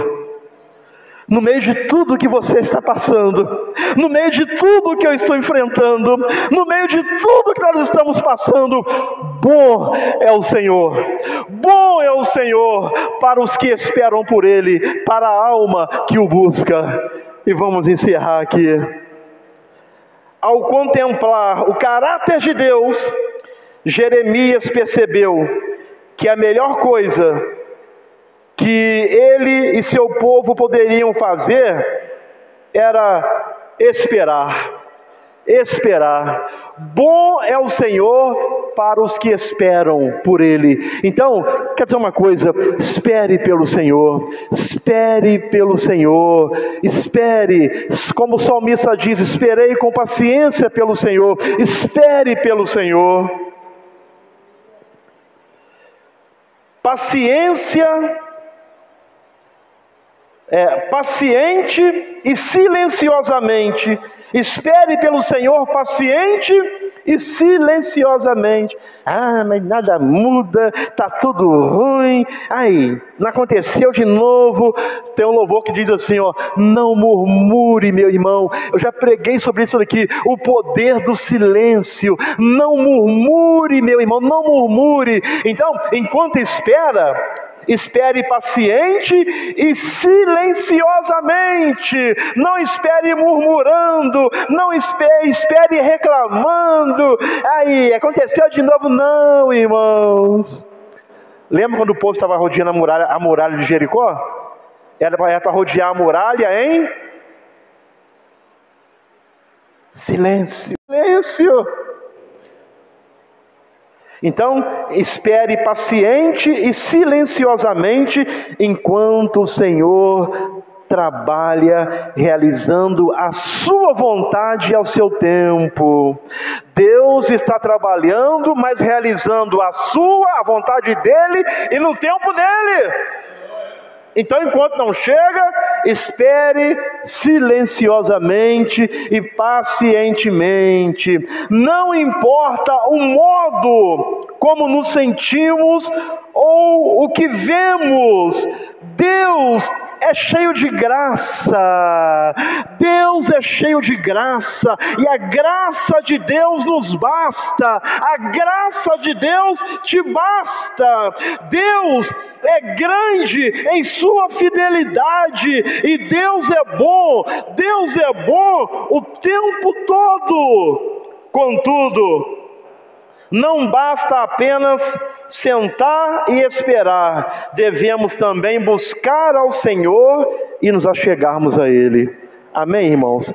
No meio de tudo que você está passando, no meio de tudo que eu estou enfrentando, no meio de tudo que nós estamos passando, bom é o Senhor. Bom é o Senhor para os que esperam por Ele, para a alma que o busca. E vamos encerrar aqui. Ao contemplar o caráter de Deus, Jeremias percebeu que a melhor coisa que ele e seu povo poderiam fazer era esperar. Esperar. Bom é o Senhor para os que esperam por Ele. Então, quer dizer uma coisa: espere pelo Senhor, espere pelo Senhor, espere, como o salmista diz, esperei com paciência pelo Senhor, espere pelo Senhor. Paciência, paciente e silenciosamente. Espere pelo Senhor paciente e silenciosamente. Ah, mas nada muda, está tudo ruim. Aí, não aconteceu de novo. Tem um louvor que diz assim, ó: não murmure, meu irmão. Eu já preguei sobre isso aqui, o poder do silêncio. Não murmure, meu irmão, não murmure. Então, enquanto espere paciente e silenciosamente. Não espere murmurando, não espere reclamando. Aí, aconteceu de novo? Não, irmãos. Lembra quando o povo estava rodeando a muralha de Jericó? Era para rodear a muralha em silêncio. Silêncio. Então, espere paciente e silenciosamente enquanto o Senhor trabalha realizando a sua vontade ao seu tempo. Deus está trabalhando, mas realizando a vontade dele e no tempo dele. Então, enquanto não chega, espere silenciosamente e pacientemente. Não importa o modo como nos sentimos ou o que vemos, Deus é cheio de graça. Deus é cheio de graça, e a graça de Deus nos basta. A graça de Deus te basta. Deus é grande em sua fidelidade, e Deus é bom o tempo todo. Contudo, não basta apenas sentar e esperar, devemos também buscar ao Senhor e nos achegarmos a Ele. Amém, irmãos?